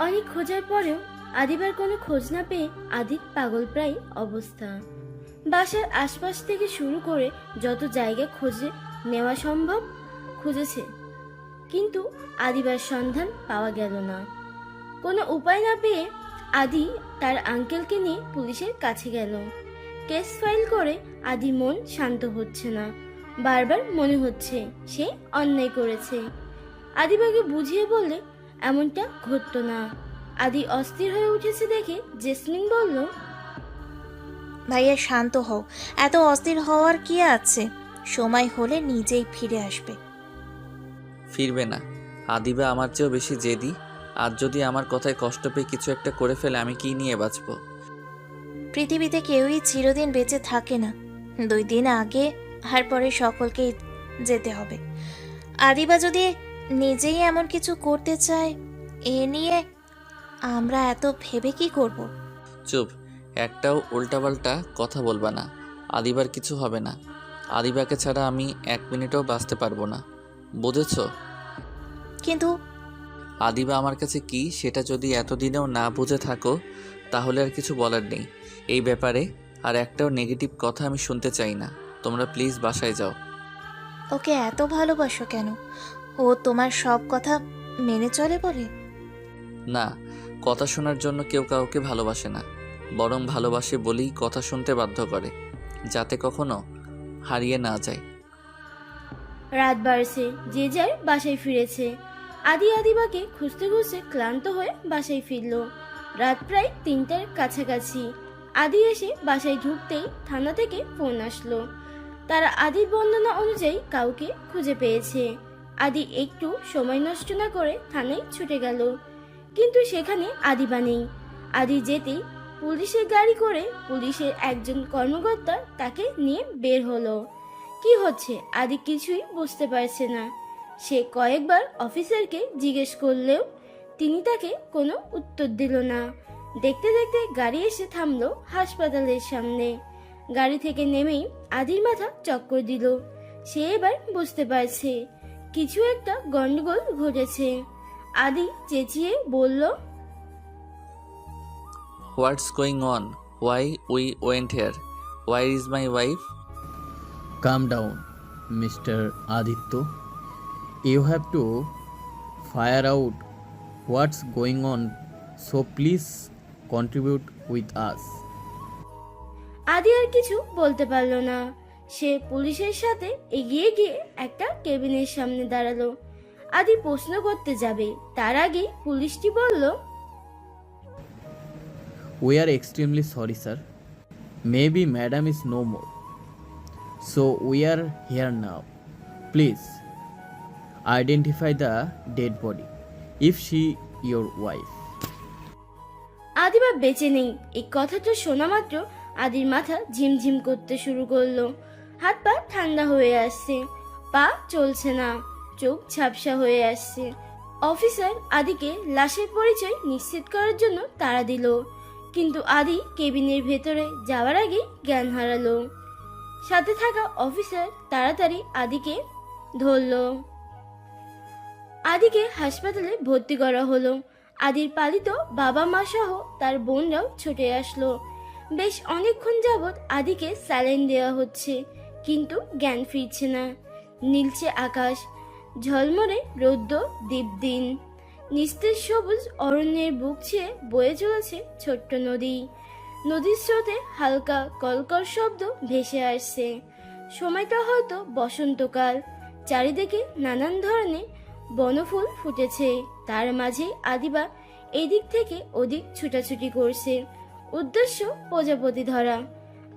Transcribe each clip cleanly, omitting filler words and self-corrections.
অনেক খোঁজার পরেও আদিবার কোনো খোঁজ না পেয়ে আদির পাগলপ্রায় অবস্থা। বাসার আশপাশ থেকে শুরু করে যত জায়গা খুঁজে নেওয়া সম্ভব খুঁজেছে, কিন্তু আদিবার সন্ধান পাওয়া গেল না। কোনো উপায় না পেয়ে আদি তার আঙ্কেলকে নিয়ে পুলিশের কাছে গেল। কেস ফাইল করে আদি মন শান্ত হচ্ছে না, বারবার মনে হচ্ছে সে অন্যায় করেছে। আদিবাকে বুঝিয়ে বললে এমনটা ঘটতো না। আদি অস্থির হয়ে উঠেছে দেখে জেসমিন বলল, ভাইয়া শান্ত হও, এত অস্থির হওয়ার কি আছে? সময় হলে নিজেই ফিরে আসবে। ফিরবে না। আদিবা আমার চেয়েও বেশি জেদি। আজ যদি আমার কথায় কষ্ট পেয়ে কিছু একটা করে ফেলে আমি কি নিয়ে বাঁচবো? পৃথিবীতে কেউই চিরদিন বেঁচে থাকে না। 2 দিন আগে আর পরে সকলকেই যেতে হবে। আদিবা যদি নিজেই এমন কিছু করতে চায়, এ নিয়ে আমরা এত ভেবে কি করব? চুপ, একটাও উল্টাপাল্টা কথা বলবা না। আদিবার কিছু হবে না। আদিবাকে ছাড়া আমি 1 মিনিটও বাঁচতে পারবো না, বুঝেছো? কিন্তু আদিবা আমার কাছে কি সেটা যদি এতদিনেও না বুঝে থাকো তাহলে আর কিছু বলার নেই এই ব্যাপারে। আর একটাও নেগেটিভ কথা আমি শুনতে চাই না। তোমরা প্লিজ বাসায় যাও। ওকে এত ভালোবাসো কেন? ও তোমার সব কথা মেনে চলে বলে? না, কথা শোনার জন্য কেউ কাউকে ভালোবাসে না, বরং ভালোবাসে বলেই কথা শুনতে বাধ্য করে, যাতে কখনো হারিয়ে না যায়। রাত বাড়ছে, যে যার বাসায় ফিরেছে। আদি আদিবাকে খুঁজতে খুঁজতে ক্লান্ত হয়ে বাসায় ফিরল। রাত প্রায় 3টার কাছাকাছি। আদি এসে বাসায় ঢুকতেই থানা থেকে ফোন আসলো। তারা আদির বর্ণনা অনুযায়ী কাউকে খুঁজে পেয়েছে। আদি একটু সময় নষ্ট না করে থানায় ছুটে গেল, কিন্তু সেখানে আদিবা নেই। আদি যেতেই পুলিশের গাড়ি করে পুলিশের একজন কর্মকর্তা তাকে নিয়ে বের হলো। কি হচ্ছে আদি কিছুই বুঝতে পারছে না। সে কয়েকবার অফিসারকে জিজ্ঞেস করলেও তিনি তাকে কোনো উত্তর দিল না। দেখতে দেখতে গাড়ি এসে থামলো হাসপাতালের সামনে। গাড়ি থেকে নেমেই আদির মাথা চক্কর দিল। সে এবার বুঝতে পারছে কিছু একটা গন্ডগোল ঘটেছে। আদি চেঁচিয়ে বলল, what's going on? Why we went here? Why is my wife? Calm down, Mr. Aditya. You have to fire out what's going on, so please contribute with us. আদি আর কিছু বলতে পারল না। সে পুলিশের সাথে এগিয়ে গিয়ে একটা কেবিনের সামনে দাঁড়ালো। আদি প্রশ্ন করতে যাবে, তার আগে পুলিশটি বলল, We are extremely sorry, sir. Maybe madam is no more. So we are here now. Please identify the dead body. If she your wife. Adiba বেঁচে নেই। এই কথাটা শোনা মাত্র আদির মাথা ঝিমঝিম করতে শুরু করলো। হাত পা ঠান্ডা হয়ে আসছে, পা চলছে না, চোখ ঝাপসা হয়ে আসছে। অফিসার আদিকে লাশের পরিচয় নিশ্চিত করার জন্য তাড়া দিল, কিন্তু আদি কেবিনের ভেতরে যাওয়ার আগে জ্ঞান হারালো। সাথে থাকা অফিসার তাড়াতাড়ি আদিকে ধরলো। আদিকে হাসপাতালে ভর্তি করা হলো। আদির পালিত বাবা মা সহ তার বোনরাও ছুটে আসলো। বেশ অনেকক্ষণ যাবৎ আদিকে স্যালাইন দেওয়া হচ্ছে, কিন্তু জ্ঞান ফিরছে না। নীলচে আকাশ, ঝলমলে রৌদ্র দীপদিন, নিস্তেজ সবুজ অরণ্যের বুক ছেয়ে বয়ে চলেছে ছোট্ট নদী। নদীর স্রোতে হালকা কলকল শব্দ ভেসে আসছে। সময়টা হয়তো বসন্তকাল। চারিদিকে নানান ধরনের বনফুল ফুটেছে। তার মাঝে আদিবা এদিক থেকে ওদিক ছুটাছুটি করছে, উদ্দেশ্য প্রজাপতি ধরা।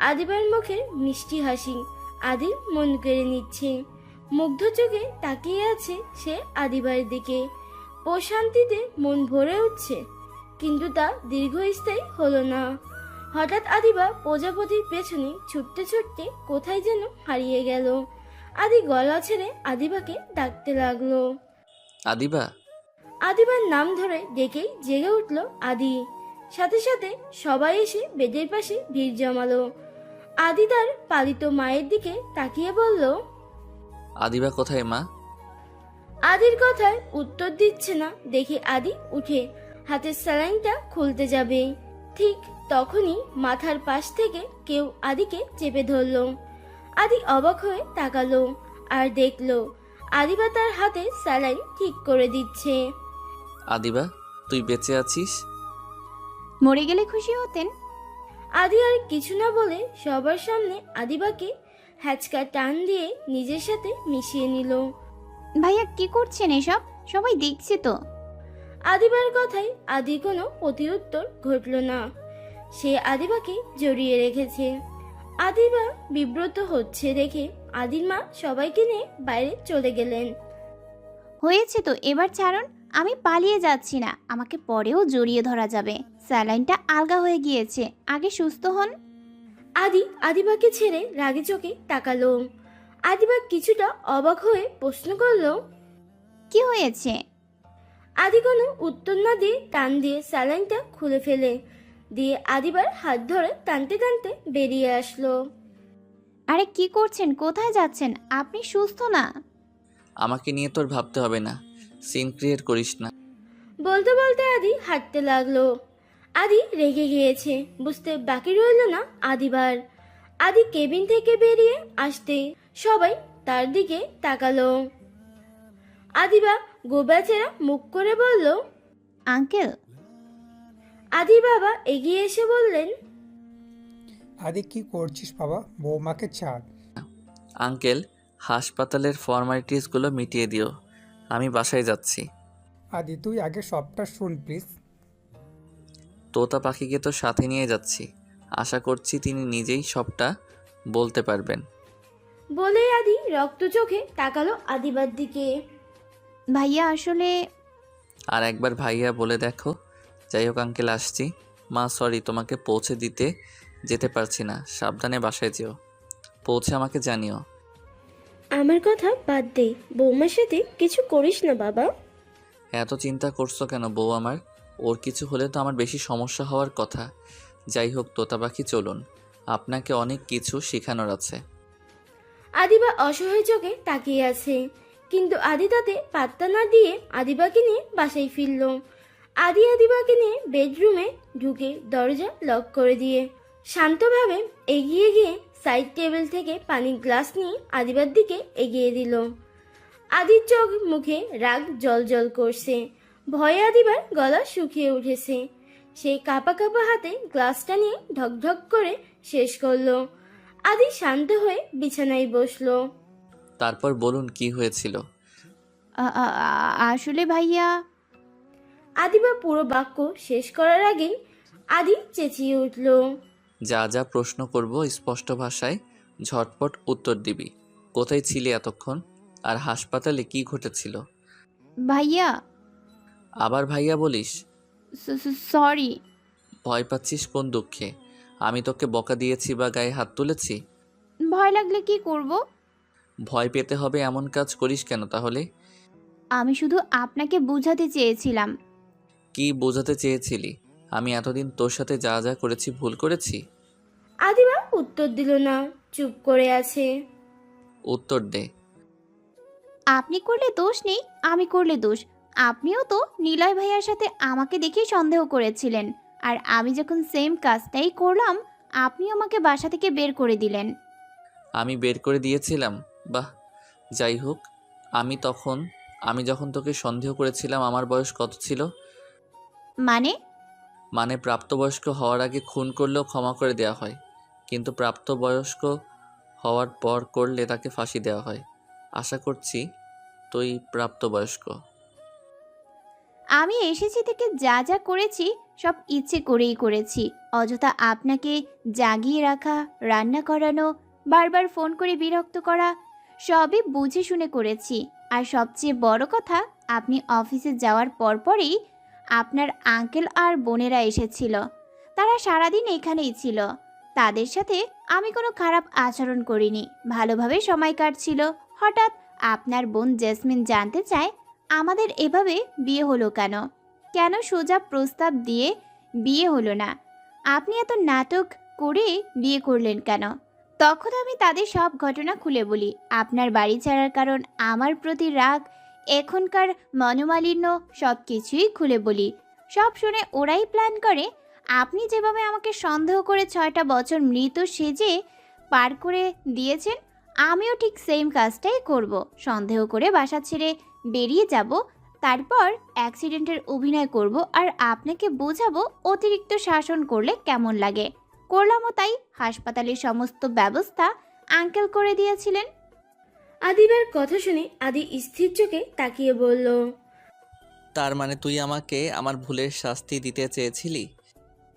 আদিবার মুখের মিষ্টি হাসি আদির মন কেড়ে নিচ্ছে। মুগ্ধ চোখে তাকিয়ে আছে সে আদিবার দিকে। প্রশান্তিতে মন ভরে উঠছে, কিন্তু তা দীর্ঘস্থায়ী হলো না। হঠাৎ আদিবা প্রজাপতির পেছনে ছুটতে ছুটতে কোথায় যেন হারিয়ে গেল। আদি গলা ছেড়ে আদিবাকে ডাকতে লাগলো। আদিবা? আদিবার নাম ধরে ডেকেই জেগে উঠল আদি। সাথে সাথে সবাই এসে বেডের পাশে ভিড় জমালো। আদি তার পালিত মায়ের দিকে তাকিয়ে বলল, আদিবা কোথায় মা? আদির কথায় উত্তর দিচ্ছে না দেখে আদি উঠে হাতের স্যালাইনটা খুলতে যাবে। ঠিক তখনই মাথার পাশ থেকে কেউ আদিকে চেপে ধরলো। আদি অবাক হয়ে তাকালো আর দেখলো আদিবা তার হাতে স্যালাইন ঠিক করে দিচ্ছে। আদিবা, তুই বেঁচে আছিস? মরে গেলে খুশি হতেন। আদি আর কিছু না বলে সবার সামনে আদিবাকে হ্যাচকা টান দিয়ে নিজের সাথে মিশিয়ে নিল। ভাইয়া কি করছেন এসব? সবাই দেখছে তো। আদিবার কথায় আদির কোনো প্রতিউত্তর ঘটল না। সে আদিবাকে জড়িয়ে রেখেছে। আদিবা বিব্রত হচ্ছে দেখে আদির মা সবাইকে নিয়ে বাইরে চলে গেলেন। হয়েছে তো, এবার ছাড়ুন। আমি পালিয়ে যাচ্ছি না, আমাকে পরেও জড়িয়ে ধরা যাবে। স্যালাইনটা আলগা হয়ে গিয়েছে, আগে সুস্থ হন। আদি আদিবাকে ছেড়ে রাগে চোখে তাকালো। আদিবা কিছুটা অবাক হয়ে প্রশ্ন করলো, কি হয়েছে? আদি কোনো উত্তর না দিয়ে টান দিয়ে স্যালাইনটা খুলে ফেলে দিয়ে আদিবার হাত ধরে টানতে টানতে বেরিয়ে আসলো। আরে কি করছেন? কোথায় যাচ্ছেন? আপনি সুস্থ না। আমাকে নিয়ে তোর ভাবতে হবে না, সিন ক্রিয়েট করিস না। বলতে বলতে আদি হাঁটতে লাগলো। আদি রেগে গিয়েছে, বুঝতে বাকি রইল না আদিবার। আদি কেবিন থেকে বেরিয়ে আসতে সবাই তার দিকে তাকালো। আদিবা গোবাচেরা মুখ করে বলল, আঙ্কেল। আদির বাবা এগিয়ে এসে বললেন, আদি কি করছিস বাবা? বৌমাকে ছাড়। আঙ্কেল, হাসপাতালের ফর্মালিটিসগুলো মিটিয়ে দিও, আমি বাসায় যাচ্ছি। আদি তুই আগে সবটা শুন প্লিজ। তোতা পাখিকে তো সাথে নিয়ে যাচ্ছি, আশা করছি তিনি নিজেই সবটা বলতে পারবেন। বলে আদি রক্ত চোখে তাকালো আদিবার দিকে। ভাইয়া আসলে আর একবার ভাইয়া বলে দেখো। যাই হোক আঙ্কেল, আসছি। মা সরি, তোমাকে পৌঁছে দিতে যেতে পারছি না, সাবধানে বাসায় যেও, পৌঁছে আমাকে জানিও। আমার কথা বাদ দে, বৌমার সাথে কিছু করিস না বাবা। এত চিন্তা করছো কেন বউ আমার? ওর কিছু হলে তো আমার বেশি সমস্যা হওয়ার কথা। যাই হোক তোতা পাখি, চলুন, আপনাকে অনেক কিছু শেখানোর আছে। আদিবা অসহায় চোখে তাকিয়ে আছে, কিন্তু আদি তাতে পাত্তা না দিয়ে আদিবাকে নিয়ে বাসায় ফিরল। আদি আদিবাকে নিয়ে বেডরুমে ঢুকে দরজা লক করে দিয়ে শান্তভাবে এগিয়ে গিয়ে সাইড টেবিল থেকে পানির গ্লাস নিয়ে আদিবার দিকে এগিয়ে দিল। আদির চোখ মুখে রাগ জল করছে, ভয়ে আদিবার গলা শুকিয়ে উঠেছে। সে কাঁপা কাঁপা হাতে গ্লাসটা নিয়ে ঢকঢক করে শেষ করলো। আদি শান্ত হয়ে বিছানায় বসলো। তারপর বলুন কি হয়েছিল? আসলে ভাইয়া আদিবা পুরো বাক্য শেষ করার আগেই আদি চেঁচিয়ে উঠল, যা যা প্রশ্ন করব স্পষ্ট ভাষায় ঝটপট উত্তর দিবি। কোথায় ছিলি এতক্ষণ? আর হাসপাতালে কি ঘটেছিল? ভাইয়া আবার ভাইয়া বলিস? সরি। ভয় পাচ্ছিস কোন দুঃখে? আমি তোকে বকা দিয়েছি বা গায়ে হাত তুলেছি? ভয় লাগলে কি করব? ভয় পেতে হবে এমন কাজ করিস কেন তাহলে? আমি শুধু আপনাকে বোঝাতে চেয়েছিলাম। কি বোঝাতে চেয়েছিলি? আমি এতদিন তোর সাথে যা যা করেছি ভুল করেছি? আদিবা উত্তর দিল না, চুপ করে আছে। উত্তর দে। আপনি করলে দোষ নেই, আমি করলে দোষ। আপনিও তো নিলয় ভাইয়ার সাথে আমাকে দেখে সন্দেহ করেছিলেন, আর আমি যখন সেম কাজটাই করলাম আপনি আমাকে বাসা থেকে বের করে দিলেন। আমি বের করে দিয়েছিলাম? বাহ, যাই হোক, আমি যখন তোকে সন্দেহ করেছিলাম আমার বয়স কত ছিল? মানে প্রাপ্তবয়স্ক হওয়ার আগে খুন করলেও ক্ষমা করে দেওয়া হয়, কিন্তু প্রাপ্তবয়স্ক হওয়ার পর করলে তাকে ফাঁসি দেওয়া হয়। আশা করছি তুই প্রাপ্তবয়স্ক। আমি এসেছি থেকে যা যা করেছি সব ইচ্ছে করেই করেছি। অযথা আপনাকে জাগিয়ে রাখা, রান্না করানো, বারবার ফোন করে বিরক্ত করা, সবই বুঝে শুনে করেছি। আর সবচেয়ে বড় কথা, আপনি অফিসে যাওয়ার পরপরই আপনার আঙ্কেল আর বোনেরা এসেছিল। তারা সারাদিন এখানেই ছিল। তাদের সাথে আমি কোনো খারাপ আচরণ করিনি, ভালোভাবে সময় কাটছিল। হঠাৎ আপনার বোন জেসমিন জানতে চায় আমাদের এভাবে বিয়ে হলো কেন, কেন সোজা প্রস্তাব দিয়ে বিয়ে হলো না, আপনি এত নাটক করে বিয়ে করলেন কেন। তখন আমি তাদের সব ঘটনা খুলে বলি। আপনার বাড়ি ছাড়ার কারণ, আমার প্রতি রাগ, এখনকার মনোমালিন্য, সব কিছুই খুলে বলি। সব শুনে ওরাই প্ল্যান করে। আপনি যেভাবে আমাকে সন্দেহ করে 6টা বছর মৃত সেজে পার করে দিয়েছেন, আমিও ঠিক সেম কাজটাই করব। সন্দেহ করে বাসা ছেড়ে বেরিয়ে যাব, তারপর অ্যাক্সিডেন্টের অভিনয় করব আর আপনাকে বোঝাবো অতিরিক্ত শাসন করলে কেমন লাগে। করলামও তাই। হাসপাতালের সমস্ত ব্যবস্থা আঙ্কেল করে দিয়েছিলেন। আদিবার কথা শুনে আদি স্থির চোখে তাকিয়ে বলল, তার মানে তুই আমাকে আমার ভুলের শাস্তি দিতে চেয়েছিলি?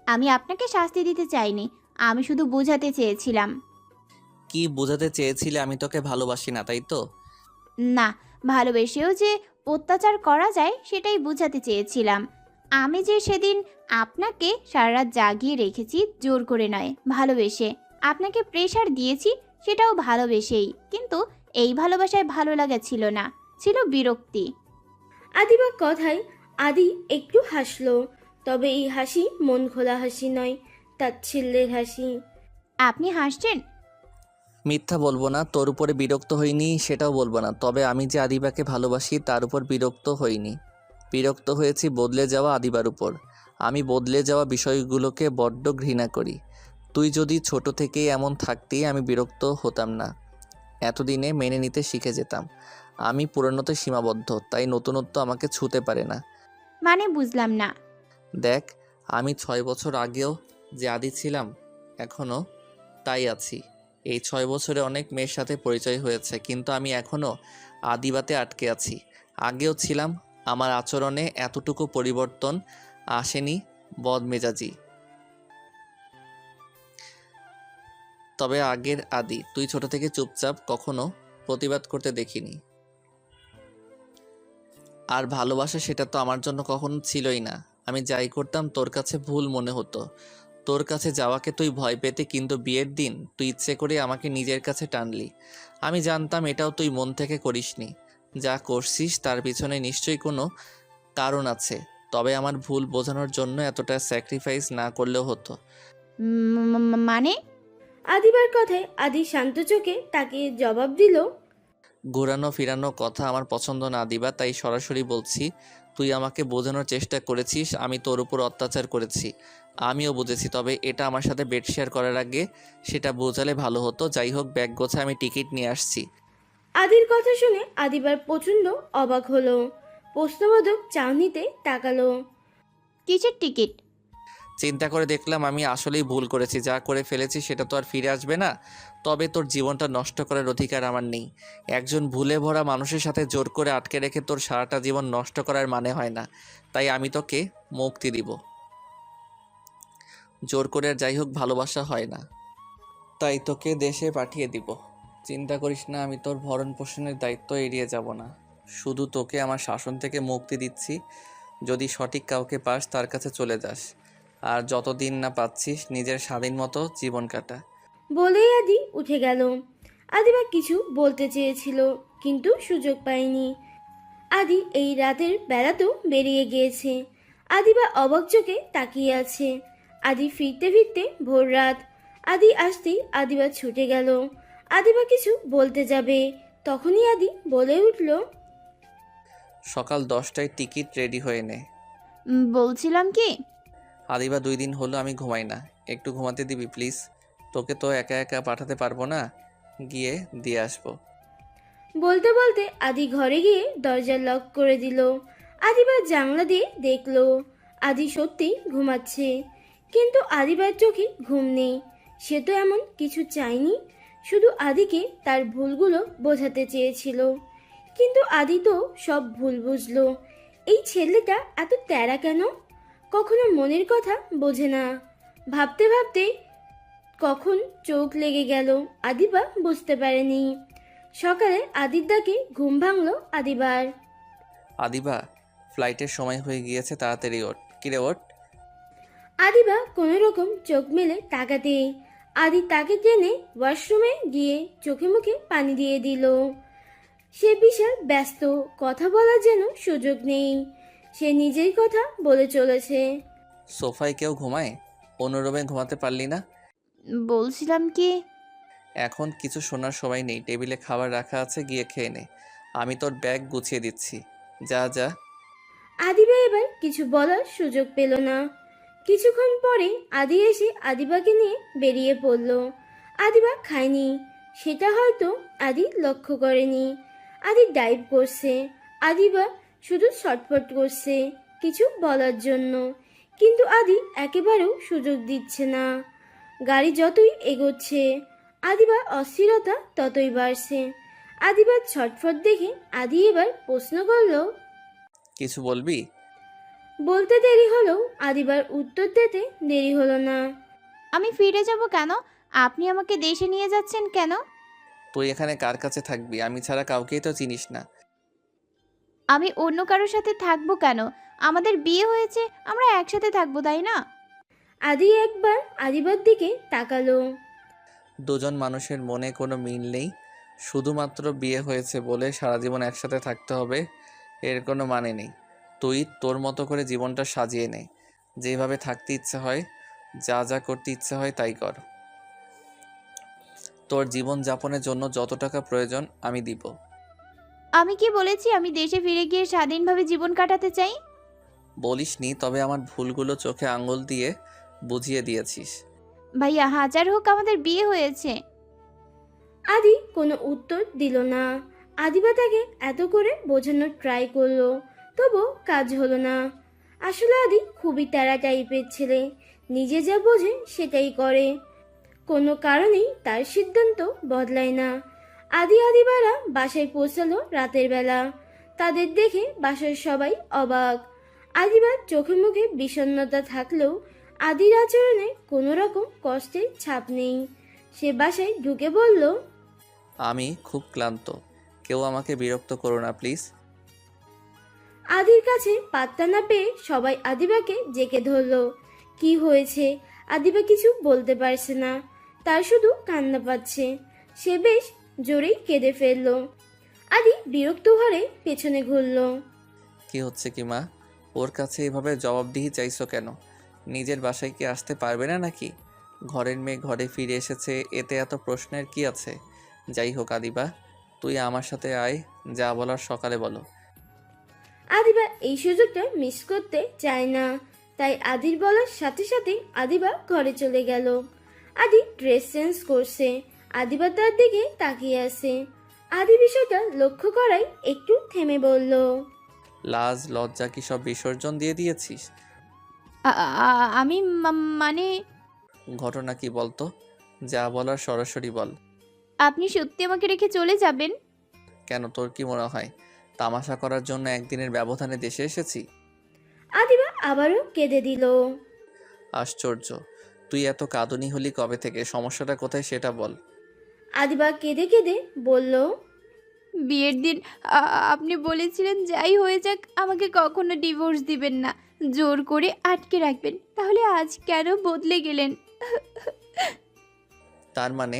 আমি আপনাকে শাস্তি দিতে চাইনি, আমি শুধু বোঝাতে চেয়েছিলাম। কি বোঝাতে চেয়েছিলে? আমি তোকে ভালোবাসি না, তাই তো? না, ভালোবেসেও যে অত্যাচার করা যায় সেটাই বোঝাতে চেয়েছিলাম। আমি যে সেদিন আপনাকে সারা রাত জাগিয়ে রেখেছি জোর করে নয়, ভালোবেসে। আপনাকে প্রেশার দিয়েছি সেটাও ভালোবেসেই, কিন্তু এই ভালোবাসায় ভালো লাগা ছিল না, ছিল বিরক্তি। আদিবার কথায় আদি একটু হাসলো, তবে এই হাসি মন খোলা হাসি নয়, তাচ্ছিল্যের হাসি। আপনি হাসছেন? মিথ্যা বলবো না, তোর উপরে বিরক্ত হইনি সেটাও বলবো না, তবে আমি যে আদিবাকে ভালোবাসি তার উপর বিরক্ত হইনি। বিরক্ত হয়েছি বদলে যাওয়া আদিবার উপর। আমি বদলে যাওয়া বিষয়গুলোকে বড্ড ঘৃণা করি। তুই যদি ছোট থেকেই এমন থাকতি আমি বিরক্ত হতাম না, এতদিনে মেনে নিতে শিখে যেতাম। আমি পুরনোতে সীমাবদ্ধ, তাই নতুনত্ব আমাকে ছুঁতে পারে না। মানে বুঝলাম না। দেখ, আমি 6 বছর আগেও যে আদি ছিলাম এখনও তাই আছি। এই 6 বছরে অনেক মেয়ের সাথে পরিচয় হয়েছে, কিন্তু আমি এখনও আদিবাতে আটকে আছি। আগেও ছিলাম, আমার আচরণে এতটুকু পরিবর্তন আসেনি, বদমেজাজি। তবে আগের আদি, তুই ছোট থেকে চুপচাপ, কখনো প্রতিবাদ করতে দেখিনি। আর ভালোবাসা সেটা তো আমার জন্য কখনো ছিলই না। আমি যাই করতাম তোর কাছে ভুল মনে হতো। তোর কাছে যাওয়াকে তুই ভয় পেতে, কিন্তু বিয়ের দিন তুই ইচ্ছে করে আমাকে নিজের কাছে টানলি। আমি জানতাম এটাও তুই মন থেকে করিসনি। যা করছিস তার পিছনে নিশ্চয়ই কোনো কারণ আছে, তবে আমার ভুল বোঝানোর জন্য এতটা স্যাক্রিফাইস না করলেও হতো। মানে? আদিবার কথায় আদি শান্ত চোখে তাকিয়ে জবাব দিল, ঘোরানো ফিরানো কথা আমার পছন্দ না দিবা, তাই সরাসরি বলছি। তুই আমাকে বোঝানোর চেষ্টা করেছিস আমি তোর উপর অত্যাচার করেছি, আমিও বুঝেছি, তবে এটা আমার সাথে বেড শেয়ার করার আগে সেটা বোঝালে ভালো হতো। যাই হোক, ব্যাগ গোছা, আমি টিকিট নিয়ে আসছি। আদির কথা শুনে আদিবার প্রচণ্ড অবাক হলো, প্রশ্নবোধক চাহনিতে তাকালো। কিসের টিকিট? চিন্তা করে দেখলাম আমি আসলেই ভুল করেছি, যা করে ফেলেছি সেটা তো আর ফিরে আসবে না। তবে তোর জীবনটা নষ্ট করার অধিকার আমার নেই। একজন ভুলে ভরা মানুষের সাথে জোর করে আটকে রেখে তোর সারাটা জীবন নষ্ট করার মানে হয় না। তাই আমি তোকে মুক্তি দিব। জোর করে আর যাই হোক ভালোবাসা হয় না, তাই তোকে দেশে পাঠিয়ে দিব। চিন্তা করিস না, আমি তোর ভরণ পোষণের দায়িত্ব এড়িয়ে যাব না। শুধু তোকে আমার শাসন থেকে মুক্তি দিচ্ছি। যদি সঠিক কাউকে পাস তার কাছে চলে যাস, আর যতদিন না পাচ্ছিস নিজের স্বাধীন মতো জীবন কাটা। বলেই আদি উঠে গেল। আদিবা কিছু বলতে চেয়েছিল, কিন্তু সুযোগ পায়নি। আদি এই রাতের বেলাতেও বেরিয়ে গিয়েছে। আদিবা অবাক চোখে তাকিয়ে আছে। আদি ফিরতে ফিরতে ভোর রাত। আদি আসতেই আদিবা ছুটে গেল। আদিবা কিছু বলতে যাবে, তখনই আদি বলে উঠল, সকাল 10টায় টিকিট রেডি হয়ে নে। বলছিলাম কি, আদিবা 2 দিন হলো আমি ঘুমাই না, একটু ঘুমাতে দিবি প্লিজ? তোকে তো একা একা পাঠাতে পারবো না, গিয়ে দিয়ে আসবো। বলতে বলতে আদি ঘরে গিয়ে দরজা লক করে দিল। আদিবার জানলা দিয়ে দেখলো আদি সত্যি ঘুমাচ্ছে, কিন্তু আদিবার চোখে ঘুম নেই। সে তো এমন কিছু চায়নি, শুধু আদিকে তার ভুলগুলো বোঝাতে চেয়েছিল। কিন্তু আদি তো সব ভুল বুঝলো। এই ছেলেটা এত তেড়া কেন? কখনো মনের কথা বোঝে না। ভাবতে ভাবতে কখন চোখ লেগে গেল আদিবা বুঝতে পারেনি। সকালে আদির ডাকে ঘুম ভাঙল আদিবার। আদিবা, ফ্লাইটের সময় হয়ে গিয়েছে, তাড়াতাড়ি ওঠ। কিরে ওঠ। আদিবা কোনো রকম চোখ মেলে তাকাতে আদি তাকে টেনে ওয়াশরুমে গিয়ে চোখে মুখে পানি দিয়ে দিল। সে বিশাল ব্যস্ত, কথা বলার যেন সুযোগ নেই। সে নিজেই কথা বলে চলেছে। সোফায় কেউ ঘুমায়? অন্য রুমে ঘুমাতে পারলি না? বলছিলাম কি, এখন কিছু শোনার সময় নেই, টেবিলে খাবার রাখা আছে, গিয়ে খেয়ে নে। আমি তোর ব্যাগ গুছিয়ে দিচ্ছি, যা যা। আদিবা এবার কিছু বলার সুযোগ পেল না। কিছুক্ষণ পরে আদি এসে আদিবাকে নিয়ে বেরিয়ে পড়ল। আদিবা খায়নি, সেটা হয়তো আদি লক্ষ্য করেনি। আদি ডাইভ করছে, আদিবা শুধু ছটফট করছে কিছু বলার জন্য, কিন্তু আদি একেবারেও সুযোগ দিচ্ছে না। গাড়ি যতই এগোচ্ছে আদিবার অস্থিরতা ততই বাড়ছে। আদিবার ছটফট দেখে আদি এবার প্রশ্ন করলো, কিছু বলবি? বলতে দেরি হলেও আদিবার উত্তর দিতে দেরি হলো না। আমি ফিরে যাব কেন? আপনি আমাকে দেশে নিয়ে যাচ্ছেন কেন? তুই এখানে কার কাছে থাকবি? আমি ছাড়া কাউকেই তো চিনিস না। আমি অন্য কারোর সাথে থাকবো কেন? আমাদের বিয়ে হয়েছে, আমরা একসাথে থাকবো, তাই না? আদি একবার আদিবার দিকে তাকালো। দুজন মানুষের মনে কোনো মিল নেই, শুধুমাত্র বিয়ে হয়েছে বলে সারা জীবন একসাথে থাকতে হবে এর কোনো মানে নেই। তুই তোর মতো করে জীবনটা সাজিয়ে নে, যেভাবে থাকতে ইচ্ছে হয়, যা যা করতে ইচ্ছে হয় তাই কর। তোর জীবন যাপনের জন্য যত টাকা প্রয়োজন আমি দিব। আমি কি বলেছি আমি দেশে ফিরে গিয়ে স্বাধীনভাবে জীবন কাটাতে চাই? বলিসনি, তবে আমার ভুলগুলো চোখে আঙুল দিয়ে বুঝিয়ে দিয়েছিস। ভাইয়া, হাজার হোক আমাদের বিয়ে হয়েছে। আদি কোনো উত্তর দিল না। আদিবা তাকে এত করে বোঝানোর ট্রাই করলো, তবু কাজ হলো না। আসলে আদি খুবই তেরা টাইপের ছেলে, নিজে যা বোঝে সেটাই করে, কোনো কারণেই তার সিদ্ধান্ত বদলায় না। আদিবারা বাসায় পৌঁছালো রাতের বেলা। তাদের দেখে বাসার সবাই অবাক। আদিবার চোখে মুখে বিষণ্ণতা থাকলেও আদির আচরণে কোনো রকম কষ্টের ছাপ নেই। সে বাসায় ঢুকে বলল, আমি খুব ক্লান্ত, কেউ আমাকে বিরক্ত করো না প্লিজ। আদির কাছে পাত্তা না পেয়ে সবাই আদিবাকে জেকে ধরলো। কি হয়েছে আদিবা কিছু বলতে পারছে না, তার শুধু কান্না পাচ্ছে। সে বেশ জোরেই কেঁদে ফেললো। আদি বিরক্ত হয়ে পেছনে ঘুরল। কি হচ্ছে কি মা? ওর কাছে এভাবে জবাবদিহি চাইছো কেন? নিজের বাসায় কি আসতে পারবে না নাকি? ঘরের মেয়ে ঘরে ফিরে এসেছে, এতে এত প্রশ্নের কি আছে? যাই হোক আদিবা, তুই আমার সাথে আয়, যা বলার সকালে বলো। আদিবা এই সুযোগটা মিস করতে চায় না, তাই আদির বলার সাথে সাথে আদিবা ঘরে চলে গেল। আদি ড্রেস চেঞ্জ করছে, আদিবা তার দিকে তাকিয়ে আছে। আদি বিষয়টা লক্ষ্য করাই একটু থেমে বলল, লাজ লজ্জা কি সব বিসর্জন দিয়ে দিয়েছিস? আমি মানে ঘটনা কি বলতো? যা বলার সরাসরি বল। আপনি সত্যি আমাকে রেখে চলে যাবেন? কেন, তোর কি মনে হয় তামাশা করার জন্য একদিনের ব্যবধানে দেশে এসেছি? আদিবা আবারও কেঁদে দিল। আশ্চর্য, তুই এত কাঁদুনি হলি কবে থেকে? সমস্যাটা কোথায় সেটা বল। আদিবা কেঁদে কেঁদে বলল, বিয়ের দিন আপনি বলেছিলেন যাই হয়ে যাক আমাকে কখনো ডিভোর্স দিবেন না, জোর করে আটকে রাখবেন। তাহলে আজ কেন বদলে গেলেন? তার মানে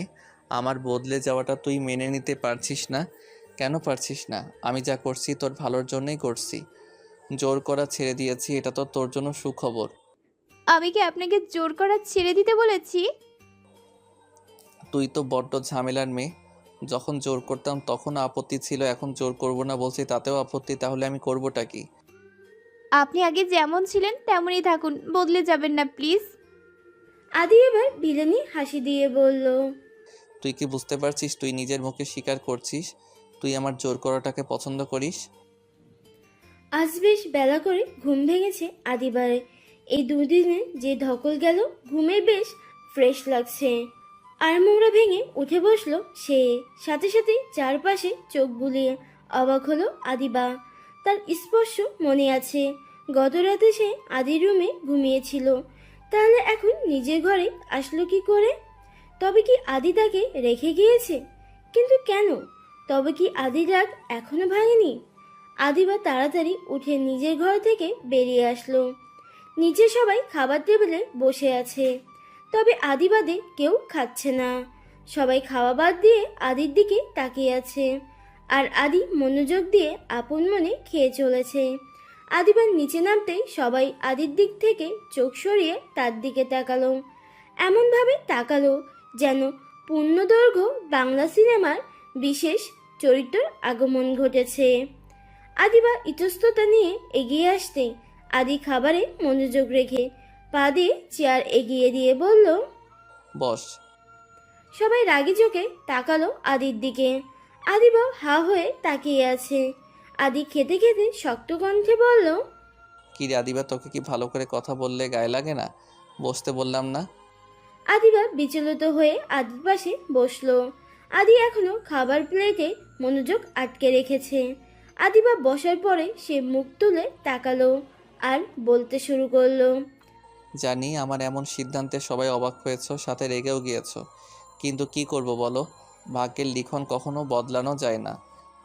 আমার বদলে যাওয়াটা তুই মেনে নিতে পারছিস না? কেন পারছিস না? আমি যা করছি তোর ভালোর জন্যই করছি। জোর করা ছেড়ে দিয়েছি, এটা তো তোর জন্য সুখবর। আমি কি আপনাকে জোর করা ছেড়ে দিতে বলেছি? তুই তো বড্ড ঝামেলার মেয়ে। যখন জোর করতাম তখন আপত্তি ছিল, এখন জোর করব না বলছি তাতেও আপত্তি, তাহলে আমি করবোটা কি? আপনি আগে যেমন ছিলেন তেমনই থাকুন, বদলে যাবেন না প্লিজ। আদি এবার বিলেনি হাসি দিয়ে বলল, তুই কি বুঝতে পারছিস? তুই নিজের মুখে স্বীকার করছিস তুই আমার জোর করাটাকে পছন্দ করিস। আজ বেশ বেলা করে ঘুম ভেঙেছে আদিবারে। এই দুদিনে যে ধকল গেল, ঘুমে বেশ ফ্রেশ লাগছে। আর মোড়া ভেঙে উঠে বসলো সে। সাথে সাথে চারপাশে চোখ বুলিয়ে অবাক হলো আদিবা। তার স্পর্শ মনে আছে, গত রাতে সে আদির রুমে ঘুমিয়েছিল, তাহলে এখন নিজের ঘরে আসলো কি করে? তবে কি আদি তাকে রেখে গিয়েছে? কিন্তু কেন? তবে কি আদির রাগ এখনো ভাঙেনি? আদিবা তাড়াতাড়ি উঠে নিজের ঘর থেকে বেরিয়ে আসলো। নিচে সবাই খাবার টেবিলে বসে আছে, তবে আদি বাদে কেউ খাচ্ছে না। সবাই খাওয়া বাদ দিয়ে আদির দিকে তাকিয়ে আছে, আর আদি মনোযোগ দিয়ে আপন মনে খেয়ে চলেছে। আদিবার নিচে নামতেই সবাই আদির দিক থেকে চোখ সরিয়ে তার দিকে তাকালো। এমনভাবে তাকালো যেন পূর্ণদৈর্ঘ্য বাংলা সিনেমার বিশেষ চরিত্রের আগমন ঘটেছে। আদিবা ইতস্ততা নিয়ে এগিয়ে আসতে আদি খাবারে মনোযোগ রেখে পা দিয়ে চেয়ার এগিয়ে দিয়ে বলল, বস। সবাই রাগি চোখে তাকালো আদির দিকে। আদিবা হা হয়ে তাকিয়ে আছে। আদি খেতে খেতে শক্ত কণ্ঠে বলল, কি রে আদিবা, তোকে কি ভালো করে কথা বললে গায়ে লাগে না? বসতে বললাম না? আদিবা বিচলিত হয়ে আদির পাশে বসলো। আদি এখনো খাবার প্লেটে মনোযোগ আটকে রেখেছে। আদিবা বসার পরে সে মুখ তুলে তাকালো আর বলতে শুরু করলো, জানি আমার এমন সিদ্ধান্তে সবাই অবাক হয়েছো, সাথে রেগেও গিয়েছো, কিন্তু কি করব বলো? ভাগ্যের লিখন কখনো বদলানো যায় না।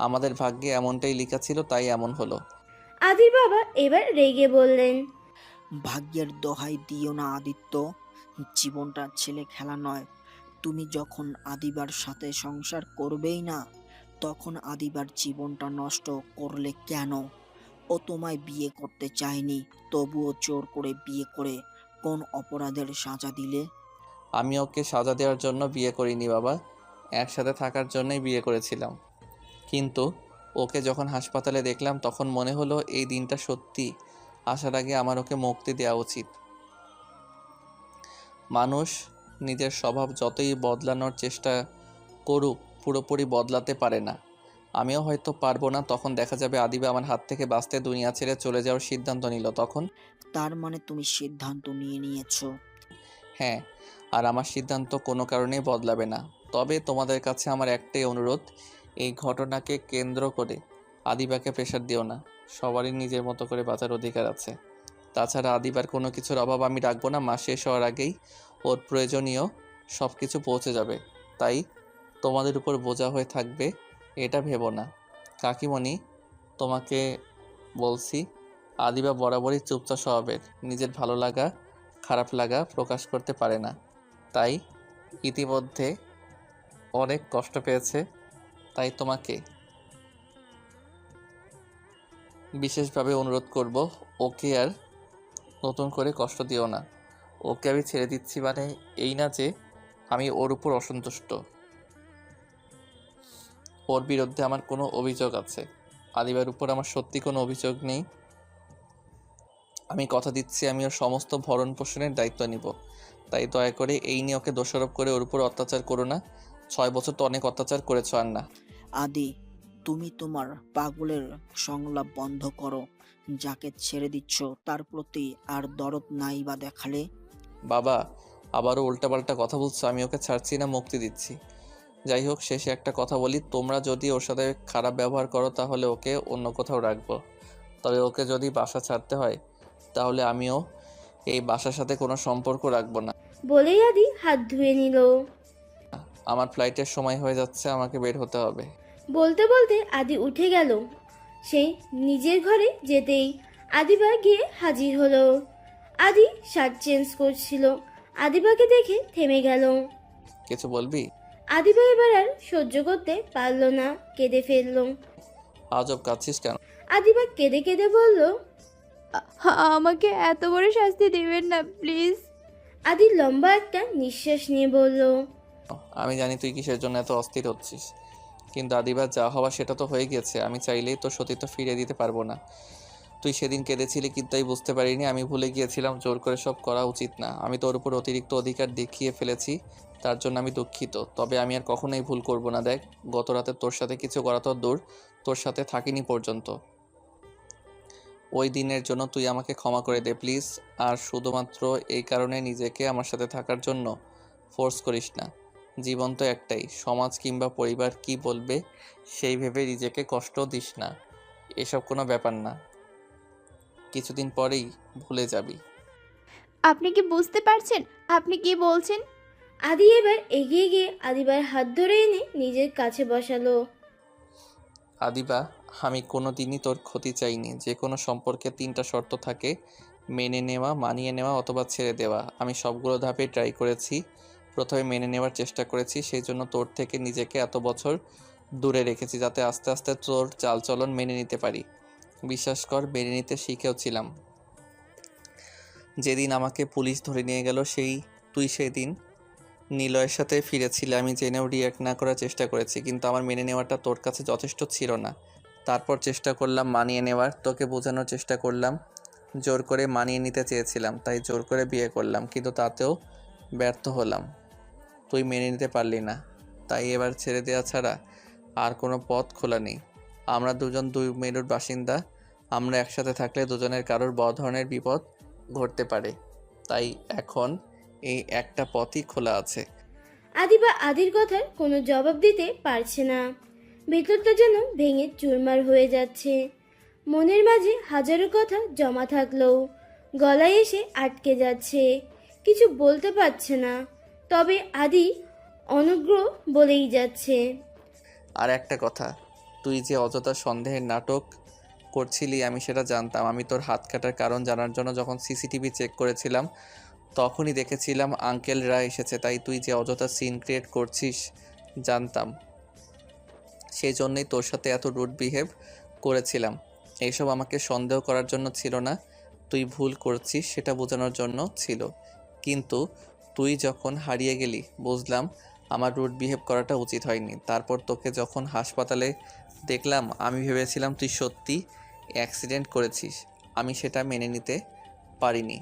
আমাদের ভাগ্যে এমনটাই লেখা ছিল, তাই এমন হলো। আদির বাবা এবার রেগে বললেন, ভাগ্যের দোহাই দিও না আদিত্য, জীবনটা ছেলে খেলা নয়। তুমি যখন আদিবার সাথে সংসার করবেই না, তখন আদিবার জীবনটা নষ্ট করলে কেন? ও তোমায় বিয়ে করতে চায়নি, তবুও জোর করে বিয়ে করে কোন অপরাধের সাজা দিলে? আমি ওকে সাজা দেওয়ার জন্য বিয়ে করিনি বাবা, একসাথে থাকার জন্যই বিয়ে করেছিলাম। কিন্তু ওকে যখন হাসপাতালে দেখলাম তখন মনে হলো এই দিনটা সত্যি আসার আগে আমার ওকে মুক্তি দেওয়া উচিত। মানুষ নিজের স্বভাব যতই বদলানোর চেষ্টা করুক পুরোপুরি বদলাতে পারে না। আমিও হয়তো পারবো না। তখন দেখা যাবে আদিবা আমার হাত থেকে বাঁচতে দুনিয়া ছেড়ে চলে যাওয়ার সিদ্ধান্ত নিল। তখন তার মানে তুমি সিদ্ধান্ত নিয়েছো? হ্যাঁ, আর আমার সিদ্ধান্ত কোনো কারণেই বদলাবে না। তবে তোমাদের কাছে আমার একটাই অনুরোধ, এই ঘটনাকে কেন্দ্র করে আদিবাকে প্রেশার দিও না। সবারই নিজের মতো করে বাঁচার অধিকার আছে। তাছাড়া আদিবার কোনো কিছুর অভাব আমি রাখবো না। মাস শেষ হওয়ার আগেই ওর প্রয়োজনীয় সব কিছু পৌঁছে যাবে। তাই তোমাদের উপর বোঝা হয়ে থাকবে এটা ভেবো না। কাকিমণি, তোমাকে বলছি, আদিবা বরাবরই চুপচাপ স্বভাবের, নিজের ভালো লাগা খারাপ লাগা প্রকাশ করতে পারে না। তাই ইতিমধ্যে অনেক কষ্ট পেয়েছে। তাই তোমাকে বিশেষভাবে অনুরোধ করব, ওকে আর নতুন করে কষ্ট দিও না। ওকে আমি ছেড়ে দিচ্ছি মানে এই না যে আমি ওর উপর অসন্তুষ্ট। ওর বিরুদ্ধে আমার কোনো অভিযোগ আছে। আদিবার উপর আমার সত্যি কোনো অভিযোগ নেই। আমি কথা দিচ্ছি আমি ওর সমস্ত ভরণ পোষণের দায়িত্ব নিব। তাই দয়া করে এই নিয়ে ওকে দোষারোপ করে ওর উপর অত্যাচার করো না। 6 বছর তো অনেক অত্যাচার করেছো, আর না। আদি, তুমি তোমার পাগলের সংলাপ বন্ধ করো। যাকে ছেড়ে দিচ্ছ তার প্রতি আর দরদ নাই বা দেখালে? বাবা, আবারও উল্টাপাল্টা কথা বলছো। আমি ওকে ছাড়ছি না, মুক্তি দিচ্ছি। যাই হোক, শেষে একটা কথা বলি, তোমরা যদি ওর সাথে খারাপ ব্যবহার করো তাহলে ওকে অন্য কোথাও রাখবো। তবে ওকে যদি বাসা ছাড়তে হয় তাহলে আমিও এই বাসার সাথে কোনো সম্পর্ক রাখবো না। বলেই আদি হাত ধুয়ে নিল। আমার ফ্লাইটের সময় হয়ে যাচ্ছে, আমাকে বের হতে হবে। বলতে বলতে আদি উঠে গেল। সে নিজের ঘরে যেতেই আদিবা গিয়ে হাজির হলো। আদি শার্ট চেঞ্জ করছিল। আদিবাকে দেখে থেমে গেল। কিছু বলবি? আদিবা এবার আর সহ্য করতে পারল না, কেঁদে ফেলল। আজব কাঁদছিস কেন? আদিবা কেঁদে কেঁদে বলল, আমাকে এত বড় শাস্তি দিবেন না প্লিজ। আদি লম্বা একটা নিঃশ্বাস নিয়ে বলল, আমি জানি তুই কিসের জন্য এত অস্থির হচ্ছিস, কিন্তু আদিবার যা হওয়া সেটা তো হয়ে গেছে। আমি চাইলেই তোর সতীত্ব ফিরিয়ে দিতে পারবো না। তুই সেদিন কেঁদেছিলি কিন্তু তাই বুঝতে পারিনি। আমি ভুলে গিয়েছিলাম, জোর করে সব করা উচিত না। আমি তোর উপর অতিরিক্ত অধিকার দেখিয়ে ফেলেছি, তার জন্য আমি দুঃখিত। তবে আমি আর কখনোই ভুল করব না। দেখ, গত রাতে তোর সাথে কিছু করা তো দূর, তোর সাথে থাকিনি পর্যন্ত। ওই দিনের জন্য তুই আমাকে ক্ষমা করে দে প্লিজ। আর শুধুমাত্র এই কারণে নিজেকে আমার সাথে থাকার জন্য ফোর্স করিস না। জীবন তো একটাই, সমাজ কিংবা পরিবার কি বলবে সেই ভেবে নিজেকে কষ্ট দিস না। এসব কোনো ব্যাপার না, কিছুদিন পরেই ভুলে যাবি। আপনি কি বুঝতে পারছেন আপনি কি বলছেন? আদি এবার এগিয়ে গিয়ে আদিবার হাত ধরে এনে নিজের কাছে বসালো। আদিবা, আমি কোনো দিনই তোর ক্ষতি চাইনি। যে কোনো সম্পর্কে 3টা শর্ত থাকে, মেনে নেওয়া, মানিয়ে নেওয়া অথবা ছেড়ে দেওয়া। আমি সবগুলো ধাপে ট্রাই করেছি। প্রথমে মেনে নেওয়ার চেষ্টা করেছি, সেই জন্য তোর থেকে নিজেকে এত বছর দূরে রেখেছি, যাতে আস্তে আস্তে তোর চালচলন মেনে নিতে পারি। বিশ্বাস কর, মেনে নিতে শিখেওছিলাম। যেদিন আমাকে পুলিশ ধরে নিয়ে গেল তুই সেদিন নিলয়ের সাথে ফিরেছিলে। আমি জেনেও রিয়্যাক্ট না করার চেষ্টা করেছি, কিন্তু আমার মেনে নেওয়াটা তোর কাছে যথেষ্ট ছিল না। তারপর চেষ্টা করলাম মানিয়ে নেওয়ার, তোকে বোঝানোর চেষ্টা করলাম, জোর করে মানিয়ে নিতে চেয়েছিলাম, তাই জোর করে বিয়ে করলাম, কিন্তু তাতেও ব্যর্থ হলাম। তুই মেনে নিতে পারলি না, তাই এবার ছেড়ে দেওয়া ছাড়া আর কোনো পথ খোলা নেই। আমরা দুজন দুই মেরুর বাসিন্দা, আমরা একসাথে থাকলে দুজনের কারোর বড় ধরনের বিপদ ঘটতে পারে, তাই এখন এই একটা পথই খোলা আছে। আদিবা আদির কথার কোনো জবাব দিতে পারছে না। ভেতরটা যেন ভেঙে চুরমার হয়ে যাচ্ছে। মনের মাঝে হাজারো কথা জমা থাকলেও গলায় এসে আটকে যাচ্ছে, কিছু বলতে পারছে না। তবে আদি অনুগ্রহ বলেই যাচ্ছে। আর একটা কথা, তুই যে অযথা সন্দেহের নাটক করছিলি আমি সেটা জানতাম। আমি তোর হাত কাটার কারণ জানার জন্য যখন সিসিটিভি চেক করেছিলাম তখনই দেখেছিলাম আঙ্কেলরা এসেছে, তাই তুই যে অযথা সিন ক্রিয়েট করছিস জানতাম, সেই জন্যই তোর সাথে এত রুড বিহেভ করেছিলাম। এইসব আমাকে সন্দেহ করার জন্য ছিল না, তুই ভুল করছিস সেটা বোঝানোর জন্য ছিল। কিন্তু তুই যখন হারিয়ে গেলি বুঝলাম আমার রুড বিহেভ করাটা উচিত হয়নি। তারপর তোকে যখন হাসপাতালে দেখলাম আমি ভেবেছিলাম তুই সত্যি অ্যাক্সিডেন্ট করেছিস, আমি সেটা মেনে নিতে পারিনি।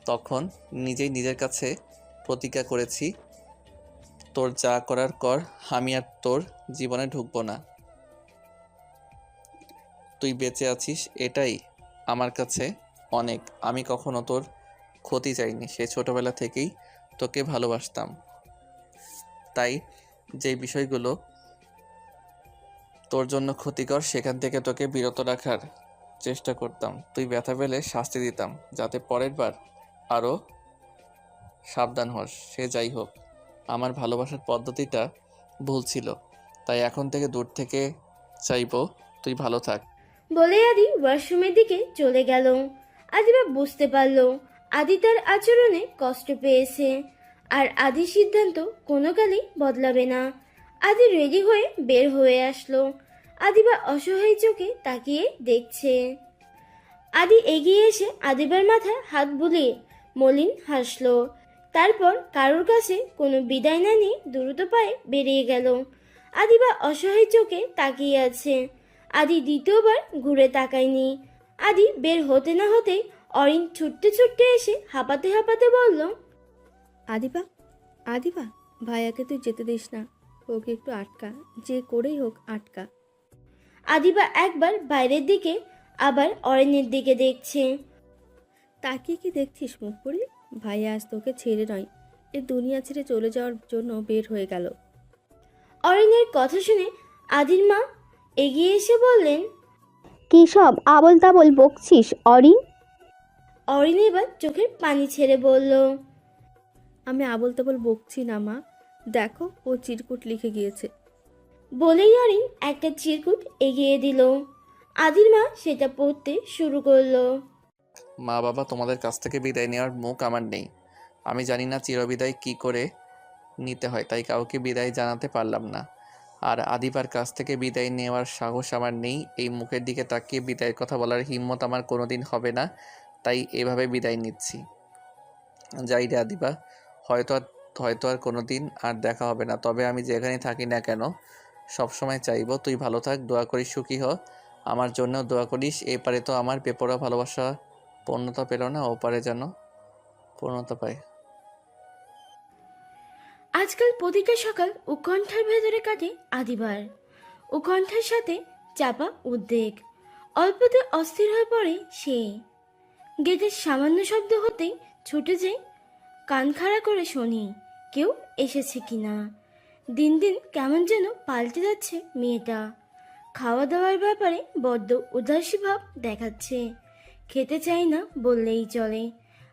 তখন নিজেই নিজের কাছে প্রতিজ্ঞা করেছি, তোর যা করার কর, আমি আর তোর জীবনে ঢুকবো না। তুই বেঁচে আছিস এটাই আমার কাছে অনেক। আমি কখনো তোর ক্ষতি চাইনি, সে ছোটবেলা থেকেই তোকে ভালোবাসতাম, তাই যে বিষয়গুলো তোর জন্য ক্ষতিকর সেখান থেকে তোকে বিরত রাখার চেষ্টা করতাম। তুই ব্যথা পেলে শাস্তি দিতাম যাতে পরের বার আরও সাবধান হস। সে যাই হোক, আমার ভালোবাসার পদ্ধতিটা ভুল ছিল, তাই এখন থেকে দূর থেকে চাইবো তুই ভালো থাক। বলে আদি ওয়াশরুমের দিকে চলে গেল। আদিবা বুঝতে পারল আদি তার আচরণে কষ্ট পেয়েছে, আর আদির সিদ্ধান্ত কোনো কালেই বদলাবে না। আদি রেডি হয়ে বের হয়ে আসলো। আদিবা অসহায় চোখে তাকিয়ে দেখছে। আদি এগিয়ে এসে আদিবার মাথায় হাত বুলিয়ে মলিন হাসলো। তারপর কারোর কাছে কোনো বিদায় না নিয়ে দ্রুত পায়ে বেরিয়ে গেল। আদিবা অসহায় চোখে তাকিয়ে আছে। আদি দ্বিতীয়বার ঘুরে তাকায়নি। আদি বের হতে না হতেই অরিন ছুটতে ছুটতে এসে হাঁপাতে হাঁপাতে বলল, আদিবা, আদিবা, ভাইয়াকে তুই যেতে দিস না, ওকে একটু আটকা, যে করেই হোক আটকা। আদিবা একবার বাইরের দিকে আবার অরণ্যের দিকে দেখছে। তাকিয়ে কি দেখছিস মুখ করে? ভাইয়া আজ তোকে ছেড়ে নয়, এ দুনিয়া ছেড়ে চলে যাওয়ার জন্য বের হয়ে গেল। অরণ্যের কথা শুনে আদির মা এগিয়ে এসে বললেন, কি সব আবল তাবল বকছিস অরিন? অরিন এবার চোখের পানি ছেড়ে বলল, আমি আবল তাবল বকছি না মা, দেখো ও চিরকুট লিখে গিয়েছে। বলেই অরিন একটা চিরকুট এগিয়ে দিল। আদির মা সেটা পড়তে শুরু করলো। মা বাবা, তোমাদের কাছ থেকে বিদায় নেওয়ার মুখ আমার নেই। আমি জানি না চিরবিদায় কি করে নিতে হয়, তাই কাউকে বিদায় জানাতে পারলাম না। আর আদিবার কাছ থেকে বিদায় নেওয়ার সাহস আমার নেই। এই মুখের দিকে তাকিয়ে বিদায়ের কথা বলার হিম্মত আমার কোনোদিন হবে না, তাই এভাবে বিদায় নিচ্ছি। যাই রে আদিবা, হয়তো আর কোনোদিন আর দেখা হবে না, তবে আমি যেখানে থাকি না কেন সবসময় চাইবো তুই ভালো থাক, দোয়া করিস সুখী হ। আমার জন্যও দোয়া করিস। এপারে তো আমার বেপরোয়া ভালোবাসা পূর্ণতা পেল না, ওপারে যেন পূর্ণতা পায়। আজকাল প্রতিটা সকাল উৎকণ্ঠার ভেতরে কাটে আদিবার। উৎকণ্ঠার সাথে চাপা উদ্বেগ। অল্পতে অস্থির হয়ে পড়ে সে। গেটের সামান্য শব্দ হতেই ছুটে যায়, কান খাড়া করে শুনি কেউ এসেছে কিনা। দিন দিন কেমন যেন পাল্টে যাচ্ছে মেয়েটা। খাওয়া দাওয়ার ব্যাপারে বড্ড উদাসী ভাব দেখাচ্ছে। খেতে চাই না বললেই চলে।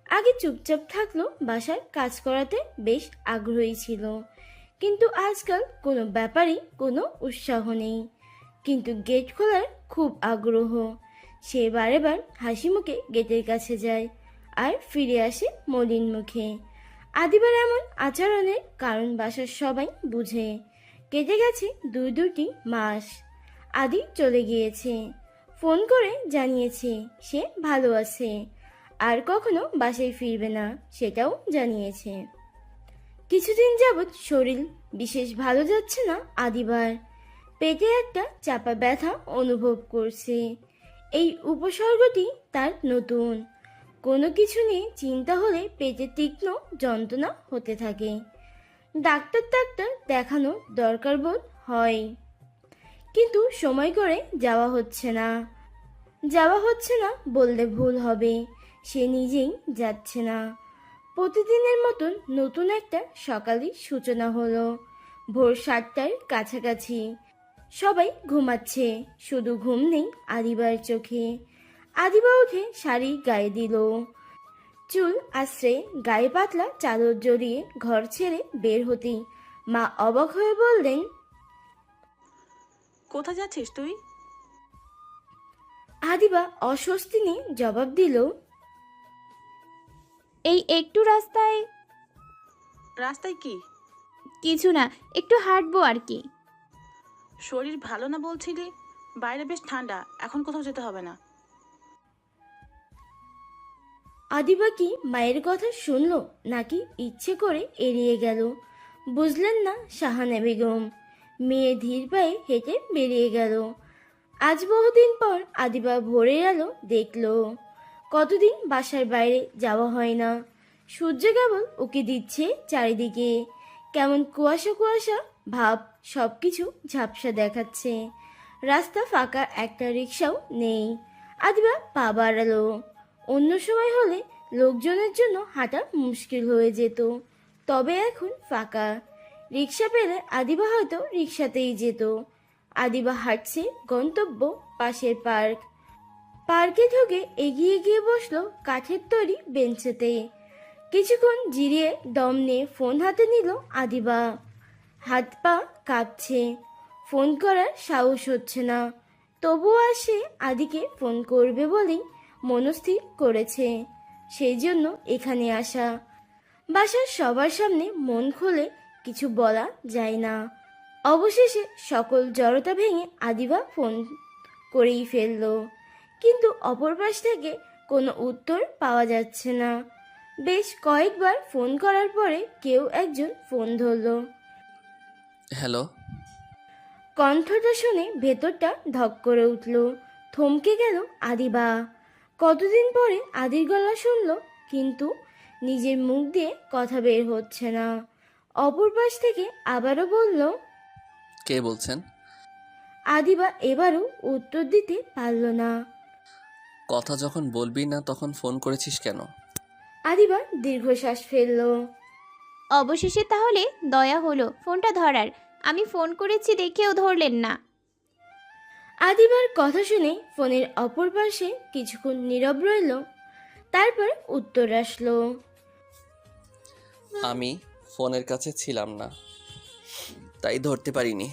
আগে চুপচাপ থাকলো, বাসার কাজ করাতে বেশ আগ্রহী ছিল, কিন্তু আজকাল কোনো ব্যাপারেই কোনো উৎসাহ নেই। কিন্তু গেট খোলার খুব আগ্রহ। সে বারেবার হাসি মুখে গেটের কাছে যায় আর ফিরে আসে মলিন মুখে। আদিবার এমন আচরণের কারণ বাসার সবাই বুঝে। কেটে গেছে দুটি মাস। আদি চলে গিয়েছে, ফোন করে জানিয়েছে সে ভালো আছে, আর কখনো বাসায় ফিরবে না সেটাও জানিয়েছে। কিছুদিন যাবৎ শরীর বিশেষ ভালো যাচ্ছে না আদিবার। পেটে একটা চাপা ব্যথা অনুভব করছে। এই উপসর্গটি তার নতুন। কোনো কিছু নিয়ে চিন্তা হলে পেটে তীক্ষ্ণ যন্ত্রণা হতে থাকে। ডাক্তার দেখানোর দরকার বোধ হয়, কিন্তু সময় করে যাওয়া হচ্ছে না বললে ভুল হবে। সে নিজেই যাচ্ছে না। প্রতিদিনের মতন নতুন একটা সকালের সূচনা হলো। ভোর 7টার কাছাকাছি। সবাই ঘুমাচ্ছে, শুধু ঘুম নেই আদিবার চোখে। আদিবা উঠে শাড়ি গায়ে দিল, চুল আশ্রে গায়ে পাতলা চাদর জড়িয়ে ঘর ছেড়ে বের হতেই মা অবাক হয়ে বললেন, কোথায় যাচ্ছিস তুই? আদিবা অস্বস্তি নিয়ে জবাব দিল, এই একটু রাস্তায়। রাস্তায় কি? কিছু না, একটু হাঁটবো আর কি। শরীর ভালো না বলছিলি? বাইরে বেশ ঠান্ডা, এখন কোথাও যেতে হবে না। আদিবা কি মায়ের কথা শুনলো নাকি ইচ্ছে করে এড়িয়ে গেল বুঝলেন না শাহানা বেগম। মেয়ে ধীর পায়ে হেঁটে বেরিয়ে গেল। আজ বহুদিন পর আদিবা ভোরের আলো দেখল। কতদিন বাসার বাইরে যাওয়া হয় না। সূর্য কেবল উকি দিচ্ছে চারিদিকে। কেমন কুয়াশা কুয়াশা ভাব, সব কিছু ঝাপসা দেখাচ্ছে। রাস্তা ফাঁকা, একটা রিক্সাও নেই। আদিবা পা বাড়ালো। অন্য সময় হলে লোকজনের জন্য হাঁটা মুশকিল হয়ে যেত, তবে এখন ফাঁকা। রিক্সা পেলে আদিবা হয়তো রিক্সাতেই যেত। আদিবা হাঁটছে, গন্তব্য পাশের পার্ক। পার্কে ঢুকে এগিয়ে গিয়ে বসলো কাঠের তৈরি বেঞ্চেতে। কিছুক্ষণ জিরিয়ে দম নিয়ে ফোন হাতে নিল আদিবা। হাত পা কাঁপছে, ফোন করার সাহস হচ্ছে না। তবুও আর সে আদিকে ফোন করবে বলেই মনস্থির করেছে। সেই জন্য এখানে আসা। বাসার সবার সামনে মন খুলে কিছু বলা যায় না। অবশেষে সকল জড়তা ভেঙে আদিবা ফোন করেই ফেলল, কিন্তু অপর পাশ থেকে কোনো উত্তর পাওয়া যাচ্ছে না। বেশ কয়েকবার ফোন করার পরে কেউ একজন ফোন ধরল। হ্যালো। কণ্ঠটা শুনে ভেতরটা ধক করে উঠল। থমকে গেল আদিবা। কতদিন পরে আদির গলা শুনল, কিন্তু নিজের মুখ দিয়ে কথা বের হচ্ছে না। অপর পাশ থেকে আবারও বলল, কে বলছেন? আদিবা এবারও উত্তর দিতে পারল না। কথা যখন বলবি না তখন ফোন করেছিস কেন? আদিবা দীর্ঘশ্বাস ফেলল। অবশেষে তাহলে দয়া হলো ফোনটা ধরার। আমি ফোন করেছি দেখেও ধরলেন না। আদিবার কথা শুনে ফোনের অপর পাশে কিছুক্ষণ নীরব রইল। তারপর উত্তর আসলো, আমি ফোনের কাছে ছিলাম না, তাই ধরতে পারিনি।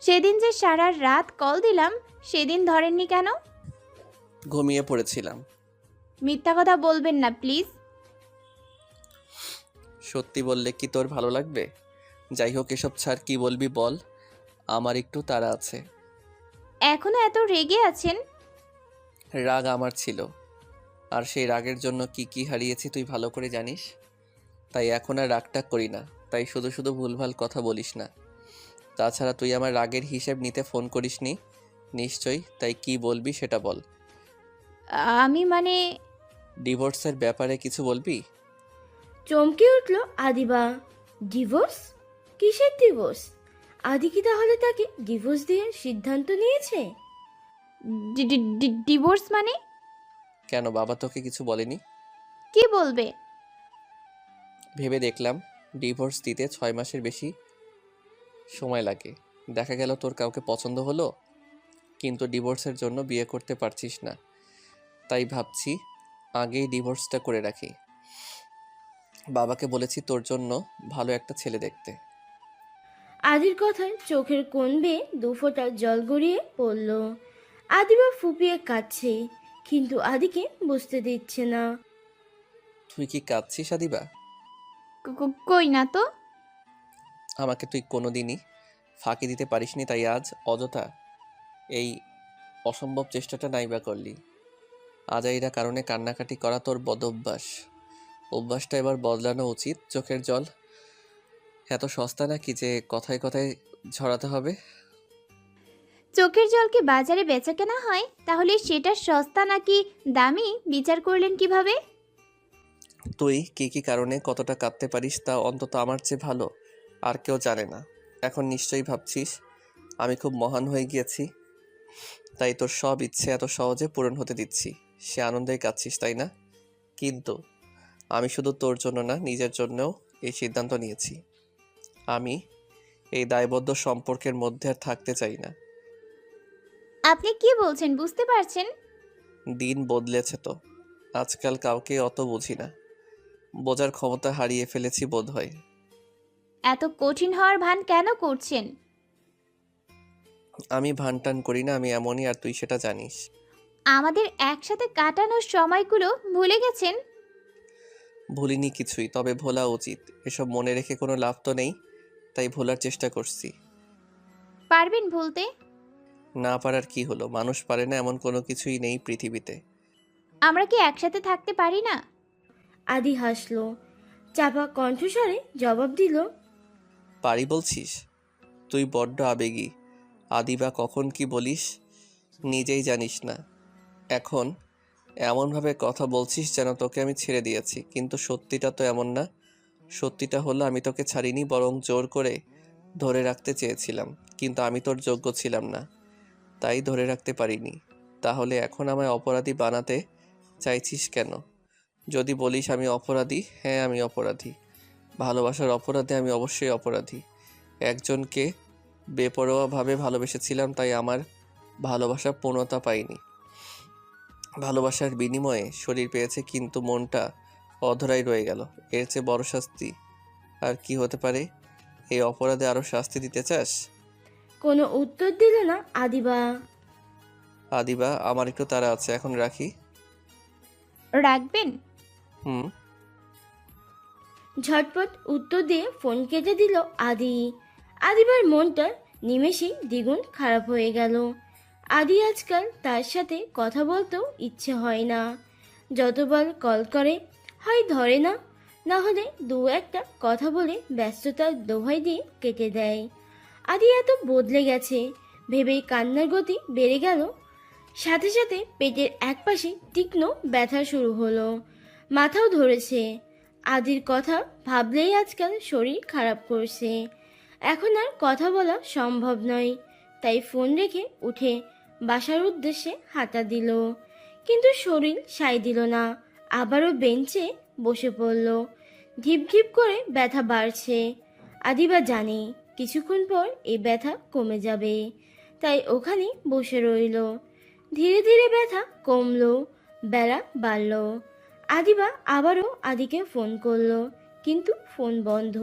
সেদিন যে সারা রাত কল দিলাম, সেদিন ধরেননি কেন? ঘুমিয়ে পড়েছিলাম। মিথ্যা কথা বলবেন না প্লিজ। সত্যি বললে কি তোর ভালো লাগবে? যাই হোক, এসব ছাড়, কি বলবি বল। আমার একটু তাড়া আছে। এখনো এত রেগে আছেন? রাগ আমার ছিল, আর সেই রাগের জন্য কি কি হারিয়েছি তুই ভালো করে জানিস। তাই এখন আর রাগটা করি না, তাই শুধু শুধু ভুলভাল কথা বলিস না। তাছাড়া তুই আমার রাগের হিসেব নিতে ফোন করিসনি নিশ্চয়ই, তাই কি বলবি সেটা বল। আমি মানে ডিভোর্সের ব্যাপারে কিছু বলবি? চমকে উঠল আদিবা। ডিভোর্স? কিসের ডিভোর্স? আদি কি তাহলে তাকে ডিভোর্স দিয়ে সিদ্ধান্ত নিয়েছে? ডিভোর্স মানে? কেন, বাবা তোকে কিছু বলেনি? কি বলবে? ভেবে দেখলাম ডিভোর্স দিতে 6 মাসের বেশি সময় লাগে। দেখা গেল তোর কাউকে পছন্দ হলো, কিন্তু ডিভোর্সের জন্য বিয়ে করতে পারছিস না, তাই ভাবছি আগেই ডিভোর্সটা করে রাখি। বাবাকে বলেছি তোর জন্য ভালো একটা ছেলে দেখতে। আদির কথায় চোখের কোণ বেয়ে 2 ফোঁটা জল গড়িয়ে পড়ল। আদিবা ফুপিয়ে কাঁদছে, কিন্তু আদিকে বুঝতে দিচ্ছে না। তুই কি কাঁদছিস আদিবা? কই না তো। আমাকে তুই কোনোদিনই ফাঁকি দিতে পারিসনি, তাই আজ অযথা এই অসম্ভব চেষ্টাটা নাইবা করলি। আজাইরা কারণে কান্নাকাটি করা তোর অভ্যাসটা এবার বদলানো উচিত। চোখের জল এত সস্তা নাকি যে কথায় কথায় ঝরাতে হবে? চোখের জল কি বাজারে বেচা কেনা হয়? তাহলে সেটা সস্তা নাকি দামি বিচার করলেন কিভাবে? তুই কী কী কারণে কতটা কাঁদতে পারিস তা অন্তত আমার চেয়ে ভালো আর কেউ জানে না। এখন নিশ্চয়ই ভাবছিস আমি খুব মহান হয়ে গিয়েছি, তাই তোর সব ইচ্ছে এত সহজে পূরণ হতে দিচ্ছি। সে আনন্দেই কাঁদছিস, তাই না? কিন্তু আমি শুধু তোর জন্য না, নিজের জন্যও এই সিদ্ধান্ত নিয়েছি। আমি এই দায়বদ্ধ সম্পর্কের মধ্যে আর থাকতে চাই না। আপনি কি বলছেন বুঝতে পারছেন? দিন বদলেছে তো, আজকাল কাউকে অত বুঝি না, বোঝার ক্ষমতা হারিয়ে ফেলেছি বোধহয়। এত কঠিন হওয়ার ভান কেন করছেন? আমি ভানটান করি না, আমি এমনই, আর তুই সেটা জানিস। আমাদের একসাথে কাটানোর সময়গুলো ভুলে গেছেন? ভুলিনি কিছুই, তবে ভোলা উচিত। এসব মনে রেখে কোনো লাভ তো নেই, তাই ভোলার চেষ্টা করছি। পারবেন ভুলতে? না পারার কি হলো, মানুষ পারে না এমন কোনো কিছুই নেই পৃথিবীতে। আমরা কি একসাথে থাকতে পারি না? আদি হাসলো, চাপা কণ্ঠস্বরে জবাব দিল, পারি বলছিস? তুই বড্ড আবেগী। আদি বা কখন কি বলিস নিজেই জানিস না। এখন এমনভাবে কথা বলছিস যেন তোকে আমি ছেড়ে দিয়েছি, কিন্তু সত্যিটা তো এমন না। সত্যিটা হলো আমি তোকে ছাড়িনি, বরং জোর করে ধরে রাখতে চেয়েছিলাম, কিন্তু আমি তোর যোগ্য ছিলাম না, তাই ধরে রাখতে পারিনি। তাহলে এখন আমায় অপরাধী বানাতে চাইছিস কেন? যদি বলিস আমি অপরাধী, হ্যাঁ আমি অপরাধী। ভালোবাসার অপরাধে আমি অবশ্যই অপরাধী। একজনকে বেপরোয়াভাবে ভালোবেসেছিলাম, তাই আমার ভালোবাসা পূর্ণতা পায়নি। ভালোবাসার বিনিময়ে শরীর পেয়েছে, কিন্তু মনটা অধরাই রয়ে গেল। এর চেয়ে বড় শাস্তি আর কি হতে পারে? এই অপরাধে আরো শাস্তি দিতে চাস? কোনো উত্তর দিল না আদিবা। আদিবা, আমার একটু তাড়া আছে, এখন রাখি। রাখবেন? হুম। ঝটপট উত্তর দিয়ে ফোন কেটে দিল আদি। আদিবার মনটা নিমেষেই দ্বিগুণ খারাপ হয়ে গেল। আদি আজকাল তার সাথে কথা বলতেও ইচ্ছে হয় না। যতবার কল করে হয় ধরে না, না হলে দু একটা কথা বলে ব্যস্ততার দোহাই দিয়ে কেটে দেয়। আদি এত বদলে গেছে ভেবেই কান্নার গতি বেড়ে গেল। সাথে সাথে পেটের একপাশে তীক্ষ্ণ ব্যথা শুরু হলো, মাথাও ধরেছে। আদির কথা ভাবলেই আজকাল শরীর খারাপ করছে। এখন আর কথা বলা সম্ভব নয়, তাই ফোন রেখে উঠে বাসার উদ্দেশ্যে হাঁটা দিল, কিন্তু শরীর সায় দিল না। আবারও বেঞ্চে বসে পড়ল। ঘিপ ঘিপ করে ব্যথা বাড়ছে। আদিবা জানে কিছুক্ষণ পর এই ব্যথা কমে যাবে, তাই ওখানে বসে রইল। ধীরে ধীরে ব্যথা কমলো, বেলা বাড়ল। আদিবা আবারও আদিকে ফোন করলো, কিন্তু ফোন বন্ধ।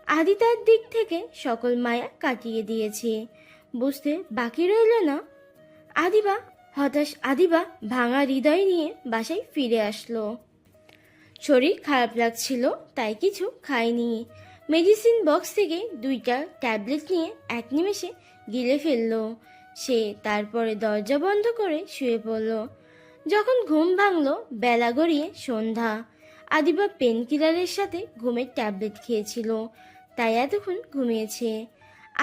আদি তার দিক থেকে সকল মায়া কাটিয়ে দিয়েছে, বুঝতে বাকি রইল না। আদিবা ভাঙা হৃদয় নিয়ে বাসায় ফিরে আসলো। শরীর খারাপ লাগছিল, তাই কিছু খায়নি। মেডিসিন বক্স থেকে 2টা ট্যাবলেট নিয়ে এক নিমেষে গিলে ফেললো সে। তারপরে দরজা বন্ধ করে শুয়ে পড়ল। যখন ঘুম ভাঙল বেলা গড়িয়ে সন্ধ্যা। আদিবা পেন কিলারের সাথে ঘুমের ট্যাবলেট খেয়েছিল, তাই এতক্ষণ ঘুমিয়েছে।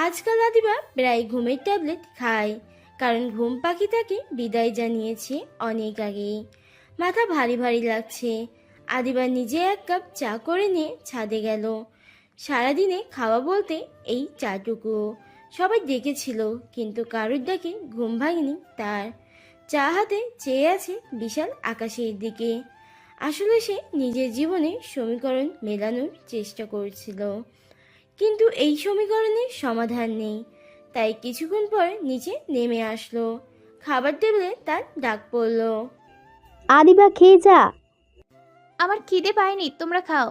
আজকাল আদিবা প্রায় ঘুমের ট্যাবলেট খায়, কারণ ঘুম পাখি তাকে বিদায় জানিয়েছে অনেক আগেই। মাথা ভারী ভারী লাগছে। আদিবা নিজে এক কাপ চা করে নিয়ে ছাদে গেল। সারাদিনে খাওয়া বলতে এই চাটুকু। সবাই ডেকেছিল, কিন্তু কারুর ডাকে ঘুম ভাঙেনি তার। চা হাতে চেয়ে আছে বিশাল আকাশের দিকে। আসলে সে নিজের জীবনে সমীকরণ মেলানোর চেষ্টা করছিল, কিন্তু এই সমীকরণের সমাধান নেই। তাই কিছুক্ষণ পর নিচে নেমে আসলো। খাবার টেবিলে তার ডাক পড়ল। আদিবা খেয়ে যা। আমার খিদে পায়নি, তোমরা খাও।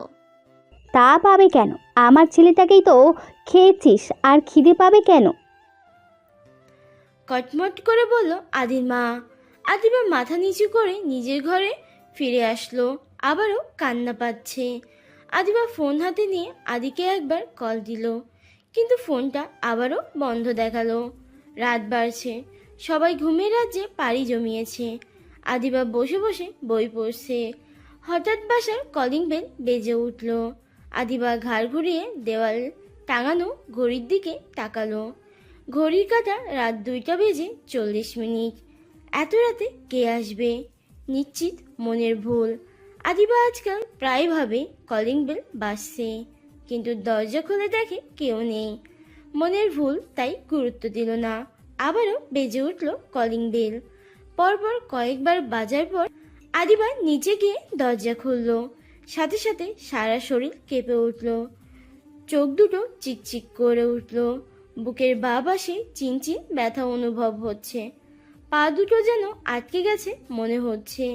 তা পাবে কেন? আমার ছেলেটাকেই তো খেয়েছিস, আর খিদে পাবে কেন? কটমট করে বলল আদির মা। আদিবা মাথা নিচু করে নিজের ঘরে ফিরে আসলো। আবারও কান্না পাচ্ছে। আদিবা ফোন হাতে নিয়ে আদিকে একবার কল দিল, কিন্তু ফোনটা আবারও বন্ধ দেখালো। রাত বাড়ছে, সবাই ঘুমের রাজ্যে পাড়ি জমিয়েছে। আদিবা বসে বসে বই পড়ছে। হঠাৎ বাসার কলিং বেল বেজে উঠল। আদিবা ঘাড় ঘুরিয়ে দেওয়াল টাঙানো ঘড়ির দিকে তাকালো। ঘড়ির কাঁটা রাত 2:40 এত রাতে কে আসবে? নিশ্চিত মনের ভুল। আদিবা আজকাল প্রায় ভাবে কলিং বেল বাজছে, কিন্তু দরজা খুলে দেখে কেউ নেই। মনের ভুল তাই গুরুত্ব দিল না। আবারও বেজে উঠল কলিং বেল। পরপর কয়েকবার বাজার পর আদিবা নিচে গিয়ে দরজা খুলল। সাথে সাথে সারা শরীর কেঁপে উঠল, চোখ দুটো চিকচিক করে উঠল, বুকের বাঁ পাশে চিনচিন ব্যথা অনুভব হচ্ছে, পা দুটো যেন আটকে গেছে মনে হচ্ছে।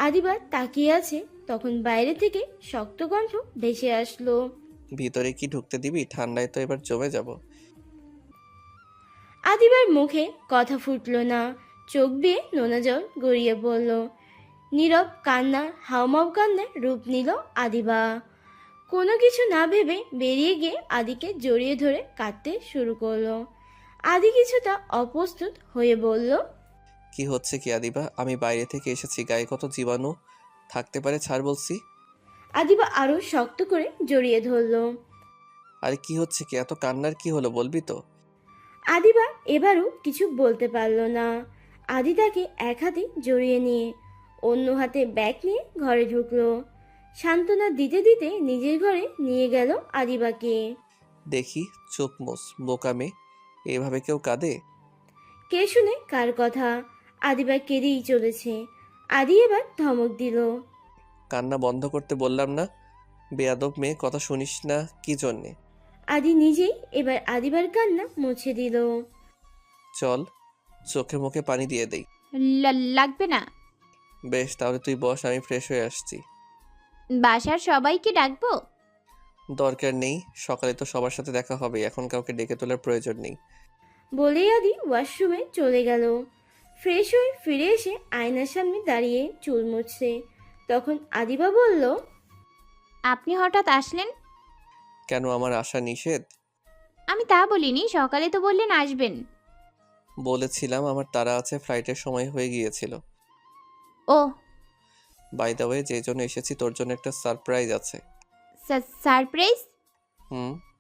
আদিবা তাকিয়ে আছে, তখন বাইরে থেকে শক্ত কণ্ঠ ভেসে আসলো। ভিতরে কি ঢুকতে দিবি? ঠান্ডায় তো এবার জমে যাব। আদিবার মুখে কথা ফুটল না, চোখ বেয়ে নোনা জল গড়িয়ে পড়ল। নীরব কান্না, হাউমাউ কান্নার রূপ নিল আদিবা। কোনো কিছু না ভেবে বেরিয়ে গিয়ে আদিকে জড়িয়ে ধরে কাঁদতে শুরু করলো। আদি কিছুটা অপ্রস্তুত হয়ে বলল, কি হচ্ছে কি আদিবা? আমি বাইরে থেকে এসেছি, গায়ে কত জীবাণু থাকতে পারে, ছাড় বলছি। আদিবা আরো শক্ত করে জড়িয়ে ধরল। আরে কি হচ্ছে কি? এত কান্নার কি হলো, বলবি তো? আদিবা এবারও কিছু বলতে পারল না। আদি তাকে এক হাতে জড়িয়ে নিয়ে অন্য হাতে ব্যাগ নিয়ে ঘরে ঢুকলো। সান্ত্বনা দিতে দিতে নিজের ঘরে নিয়ে গেল আদিবাকে। দেখি, চোখ মোস, বোকা মেয়ে, এভাবে কেউ কাঁদে? কে শুনে কার কথা? আদিবা কেঁদেই চলেছে। আদি এবার ধমক দিল। কান্না বন্ধ করতে বললাম না? বেয়াদব মেয়ে, কথা শুনিস না কি জন্যে? আদি নিজেই এবার আদিবার কান্না মুছে দিল। চল, চোখে মুখে পানি দিয়ে দেই। লাগবে না। বেশ, তাহলে তুই বস, আমি ফ্রেশ হয়ে আসছি। বাসার সবাইকে ডাকবো? দরকার নেই, সকালে তো সবার সাথে দেখা হবে, এখন কাউকে ডেকে তোলার প্রয়োজন নেই। বলেই আদি ওয়াশরুমে চলে গেল। ফ্রেশ হয়ে ফিরে এসে আয়নার সামনে দাঁড়িয়ে চুল মুছছে। তখন আদিবা বলল, আপনি হঠাৎ আসলেন? কেন, আমার আসা নিষেধ? আমি তা বলিনি, সকালে তো বললেন আসবেন। বলেছিলাম আমার তাড়া আছে, ফ্লাইটের সময় হয়ে গিয়েছিল। ও বাই দ্য ওয়ে, যে জন্য এসেছি তোর জন্য একটা সারপ্রাইজ আছে। সারপ্রাইজ?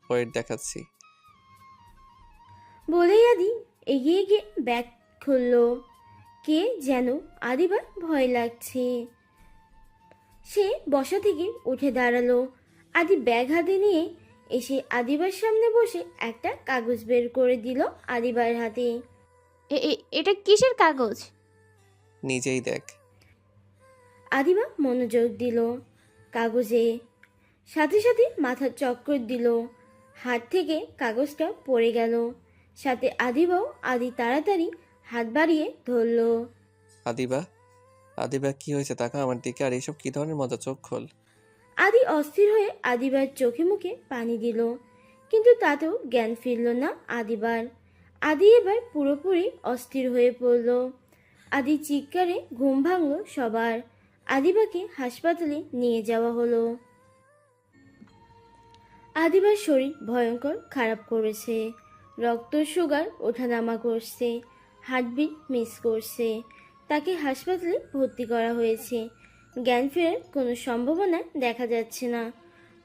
ওয়েট দেখাচ্ছি। বলেই আদি এগিয়ে গিয়ে ব্যাগ খুলল। কে যেন আদিবার ভয় লাগছে। সে বসা থেকে উঠে দাঁড়ালো। আদি ব্যাগ হাতে নিয়ে এসে আদিবার সামনে বসে একটা কাগজ বের করে দিল আদিবার হাতে। এটা কিসের কাগজ? নিজেই দেখ। আদিবা মনোযোগ দিল কাগজে, সাথে সাথে মাথা চক্কর দিল, হাত থেকে কাগজটা পড়ে গেল। সাথে আদিবাও। আদি তাড়াতাড়ি হাত বাড়িয়ে ধরল। আদিবা, আদিবা কি হয়েছে? তাকা আমার দিকে। আর এইসব কি ধরনের মজা? চোখ খোল। আদি অস্থির হয়ে আদিবার চোখে মুখে পানি দিল, কিন্তু তাতেও জ্ঞান ফিরল না আদিবার। আদি এবার পুরোপুরি অস্থির হয়ে পড়ল। আদি চিৎকারে ঘুম ভাঙল সবার। আদিবাকে হাসপাতালে নিয়ে যাওয়া হলো। আদিবার শরীর ভয়ঙ্কর খারাপ করেছে, রক্ত সুগার ওঠানামা করছে, হার্টবিট মিস করছে। তাকে হাসপাতালে ভর্তি করা হয়েছে। জ্ঞান ফেরার কোনো সম্ভাবনা দেখা যাচ্ছে না।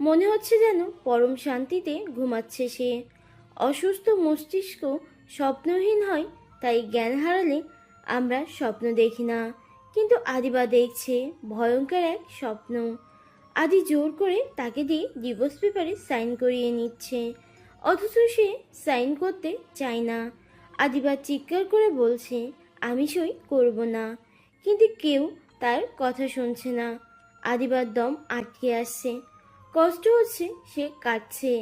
মনে হচ্ছে যেন পরম শান্তিতে ঘুমাচ্ছে সে। অসুস্থ মস্তিষ্ক স্বপ্নহীন হয়, তাই জ্ঞান হারালে আমরা স্বপ্ন দেখি না, কিন্তু আদিবা দেখছে ভয়ঙ্কর এক স্বপ্ন। আদি জোর করে তাকে দিয়ে ডিভোর্স পেপারে সাইন করিয়ে নিচ্ছে, অথচ সে সাইন করতে চায় না। আদিবা চিৎকার করে বলছে, আমি সই করব না, কিন্তু কেউ তার কথা শুনছে না। আদিবার দম আটকে আসছে, কষ্ট হচ্ছে, সে কাঁদছে,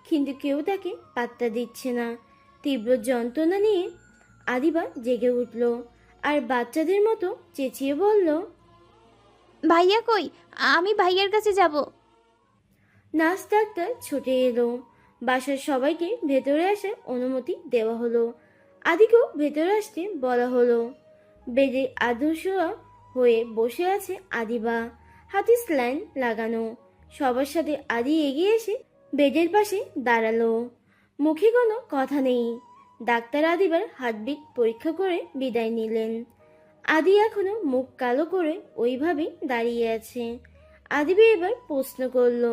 কিন্তু কেউ তাকে পাত্তা দিচ্ছে না। তীব্র যন্ত্রণা নিয়ে আদিবা জেগে উঠল আর বাচ্চাদের মতো চেঁচিয়ে বলল, ভাইয়া কই? আমি ভাইয়ার কাছে যাব। নার্স ডাক্তার ছুটে এলো। বাসার সবাইকে ভেতরে আসার অনুমতি দেওয়া হলো। আদিকেও ভেতরে আসতে বলা হলো। বেডে আদর্শ হয়ে বসে আছে আদিবা, হাতে স্যালাইন লাগানো। সবার সাথে আদি এগিয়ে এসে বেডের পাশে দাঁড়ালো। মুখে কোনো কথা নেই। ডাক্তার আদিবার হার্টবিট পরীক্ষা করে বিদায় নিলেন। আদি এখনো মুখ কালো করে ওইভাবেই দাঁড়িয়ে আছে। আদিবা এবার প্রশ্ন করলো,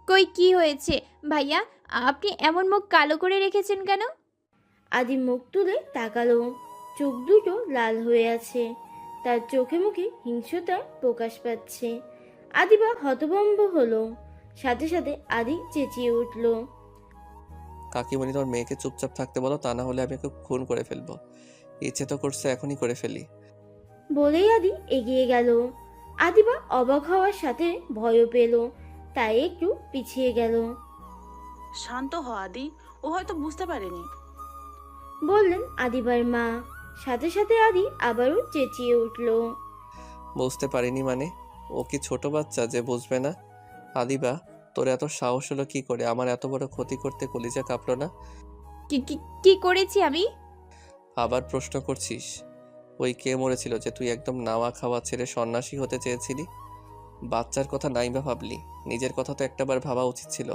কই কি হয়েছে ভাইয়া? আপনি এমন মুখ কালো করে রেখেছেন কেন? আদি মুখ তুলে তাকালো, চোখ দুটো লাল হয়ে আছে, তার চোখে মুখে হিংস্রতা প্রকাশ পাচ্ছে। আদিবা হতভম্ব হলো, সাথে সাথে আদি চেঁচিয়ে উঠল। কাকিমণি, তোমার মেয়েকে চুপচাপ থাকতে বলো, তা না হলে আমি ওকে খুন করে ফেলবো। ইচ্ছে তো করছে এখনই করে ফেলি। বলেই আদি এগিয়ে গেল। আদিবা অবাক হওয়ার সাথে ভয়ও পেল, তাই একটু পিছিয়ে গেল। শান্ত হ আদি, ও হয়তো বুঝতে পারেনি। বললেন আদিবার মা। সাথে সাথে আদি আবারও চেঁচিয়ে উঠল। বুঝতে পারিনি মানে? ও কি ছোট বাচ্চা যে বুঝবে না? আদিবা, তোর এত সাহস হলো কি করে? আমার এত বড় ক্ষতি করতে কলিজা কাঁপলো না? কি করেছি আমি? আবার প্রশ্ন করছিস? ওই কে মরেছিল যে তুই একদম নাওয়া খাওয়া ছেড়ে সন্ন্যাসী হতে চেয়েছিলি? বাচ্চার কথা নাই বা ভাবলি? নিজের কথা তো একটাবার ভাবা উচিত ছিল।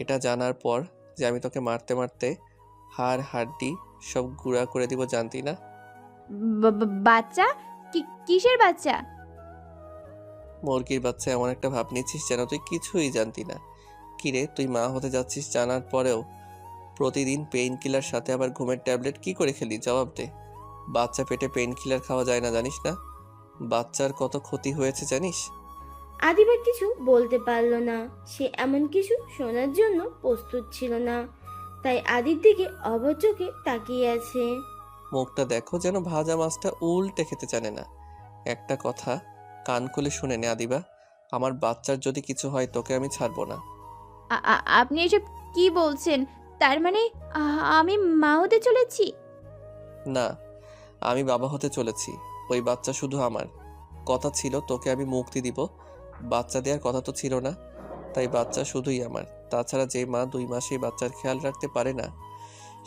এটা জানার পর যে আমি তোকে মারতে মারতে হাড় হাড্ডি সব গুঁড়া করে দিব, জানতি না? বাচ্চা? কিসের বাচ্চা? মুরগির বাচ্চা। এমন একটা ভাব নিচ্ছিস যেন তুই কিছুই জানতি না। কিরে, তুই মা হতে যাচ্ছিস জানার পরেও প্রতিদিন পেইন কিলার সাথে আবার ঘুমের ট্যাবলেট কি করে খেলি? জবাব দে। বাচ্চা পেটে পেইন কিলার খাওয়া যায় না, জানিস না? বাচ্চার কত ক্ষতি হয়েছে জানিস? আদিবা কিছু বলতে পারল না, সে এমন কিছু শোনার জন্য প্রস্তুত ছিল না, তাই আদির দিকে অবচোখে চোখে তাকিয়ে আছে। মুখটা দেখো, যেন ভাজা মাছটা উল্টে খেতে জানে না। একটা কথা কান খুলে শুনে নে আদিবা, আমার বাচ্চার যদি কিছু হয় তোকে আমি ছাড়বো না। আপনি এসব কি বলছেন? তার মানে আমি মা হতে চলেছি? না, আমি বাবা হতে চলেছি। ওই বাচ্চা শুধু আমার। কথা ছিল তোকে আমি মুক্তি দিব, বাচ্চা দেওয়ার কথা তো ছিল না। তাই বাচ্চা শুধুই আমার। তাছাড়া যে মা 2 মাসেই বাচ্চার খেয়াল রাখতে পারে না,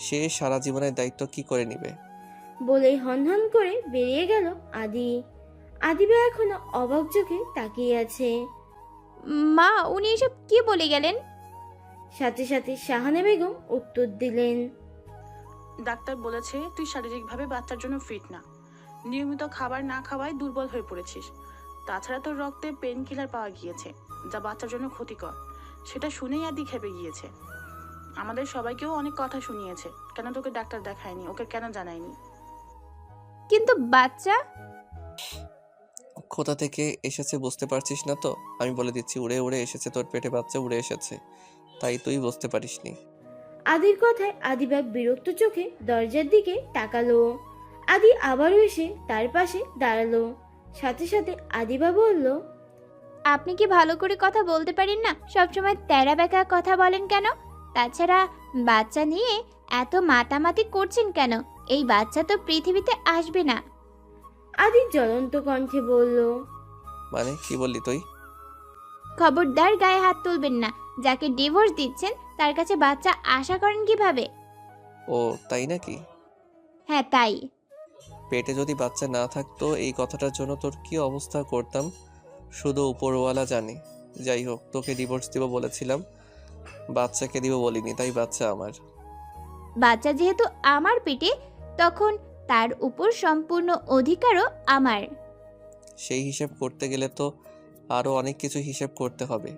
সে সারা জীবনের দায়িত্ব কি করে নিবে? বলেই হনহন করে বেরিয়ে গেল আদি। আদিবা এখনো অবাক চোখে তাকিয়ে আছে। মা, উনি এসব কি বলে গেলেন? সাথে সাথে শাহানা বেগম উত্তর দিলেন। ডাক্তার বলেছে তুই শারীরিকভাবে বাচ্চার জন্য ফিট না, নিয়মিত খাবার না খাওয়ায় দুর্বল হয়ে পড়েছিস। তাছাড়া তোর রক্তে পেন কিলার পাওয়া গিয়েছে, যা বাচ্চার জন্য ক্ষতিকর। সেটা শুনেই আদি খেপে গিয়েছে। আমাদের সবাইকেও অনেক কথা শুনিয়েছে, কেন তোকে ডাক্তার দেখায়নি, ওকে কেন জানায়নি। কিন্তু বাচ্চা? কোথা থেকে এসেছে বুঝতে পারছিস না তো? আমি বলে দিচ্ছি, উড়ে উড়ে এসেছে, তোর পেটে বাচ্চা উড়ে এসেছে, তাই তুই বুঝতে পারিসনি। আদির কথায় আদিবা বিরক্ত চোখে দরজার দিকে তাকালো। আদি আবারও এসে তার পাশে দাঁড়ালো। সাথে সাথে আদিবা বলল। আপনি কি ভালো করে কথা বলতে পারেন না? সবসময় তেরা বেঁকা কথা বলেন কেন? তাছাড়া বাচ্চা নিয়ে এত মাতামাতি করছেন কেন? এই বাচ্চা তো পৃথিবীতে আসবে না। আদি জ্বলন্ত কণ্ঠে বলল। মানে কি বললি তুই? খবরদার গায়ে হাত তুলবেন না। যাকে ডিভোর্স দিচ্ছেন তার কাছে বাচ্চা আশা করেন কিভাবে? ও তাই নাকি? হ্যাঁ তাই। পেটে যদি বাচ্চা না থাকতো এই কথাটার জন্য তোর কি অবস্থা করতাম শুধু উপরওয়ালা জানে। যাই হোক, তোকে ডিভোর্স দিব বলেছিলাম, বাচ্চাকে দিব বলিনি, তাই বাচ্চা আমার। বাচ্চা যেহেতু আমার পেটে, তখন তার উপর সম্পূর্ণ অধিকারও আমার। সেই হিসেব করতে গেলে তো আরও অনেক কিছু হিসেব করতে হবে।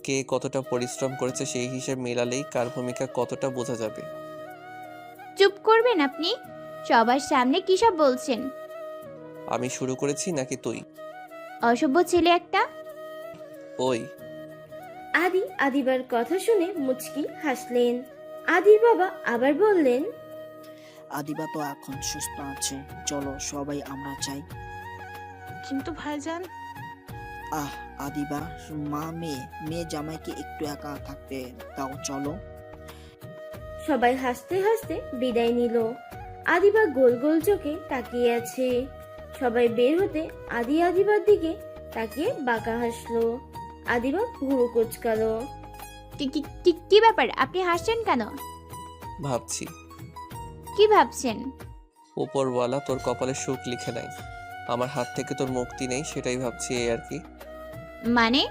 কে কতটা পরিশ্রম করেছে সেই হিসেব মেলালেই কার ভূমিকা কতটা বোঝা যাবে। চুপ করবেন আপনি? সবার সামনে কি সব বলছেন? আমি শুরু করেছি নাকি তুই? অসভ্য ছেলে একটা। ওই আদি আদিবার কথা শুনে মুচকি হাসলেন। আদির বাবা আবার বললেন। আদিবা তো এখন সুস্থ আছে, চলো সবাই আমরা চাই। কিন্তু ভাইজান। আদিবা, মা মেয়ে জামাইকে একটু একা থাকতে দাও, চলো। সবাই হাসতে হাসতে বিদায় নিল। আদিবা গোল গোল চোখে তাকিয়ে আছে। সবাই বের হতে আদিবার দিকে তাকিয়ে বাঁকা হাসলো। আদিবা ভুরু কুচকালো। কি ব্যাপার? আপনি হাসছেন কেন? ভাবছি কি ভাবছেন? উপরওয়ালা তোর কপালে সুখ লিখে নাই, আমার হাত থেকে তোর মুক্তি নেই, সেটাই ভাবছি, এই আর কি। মানে?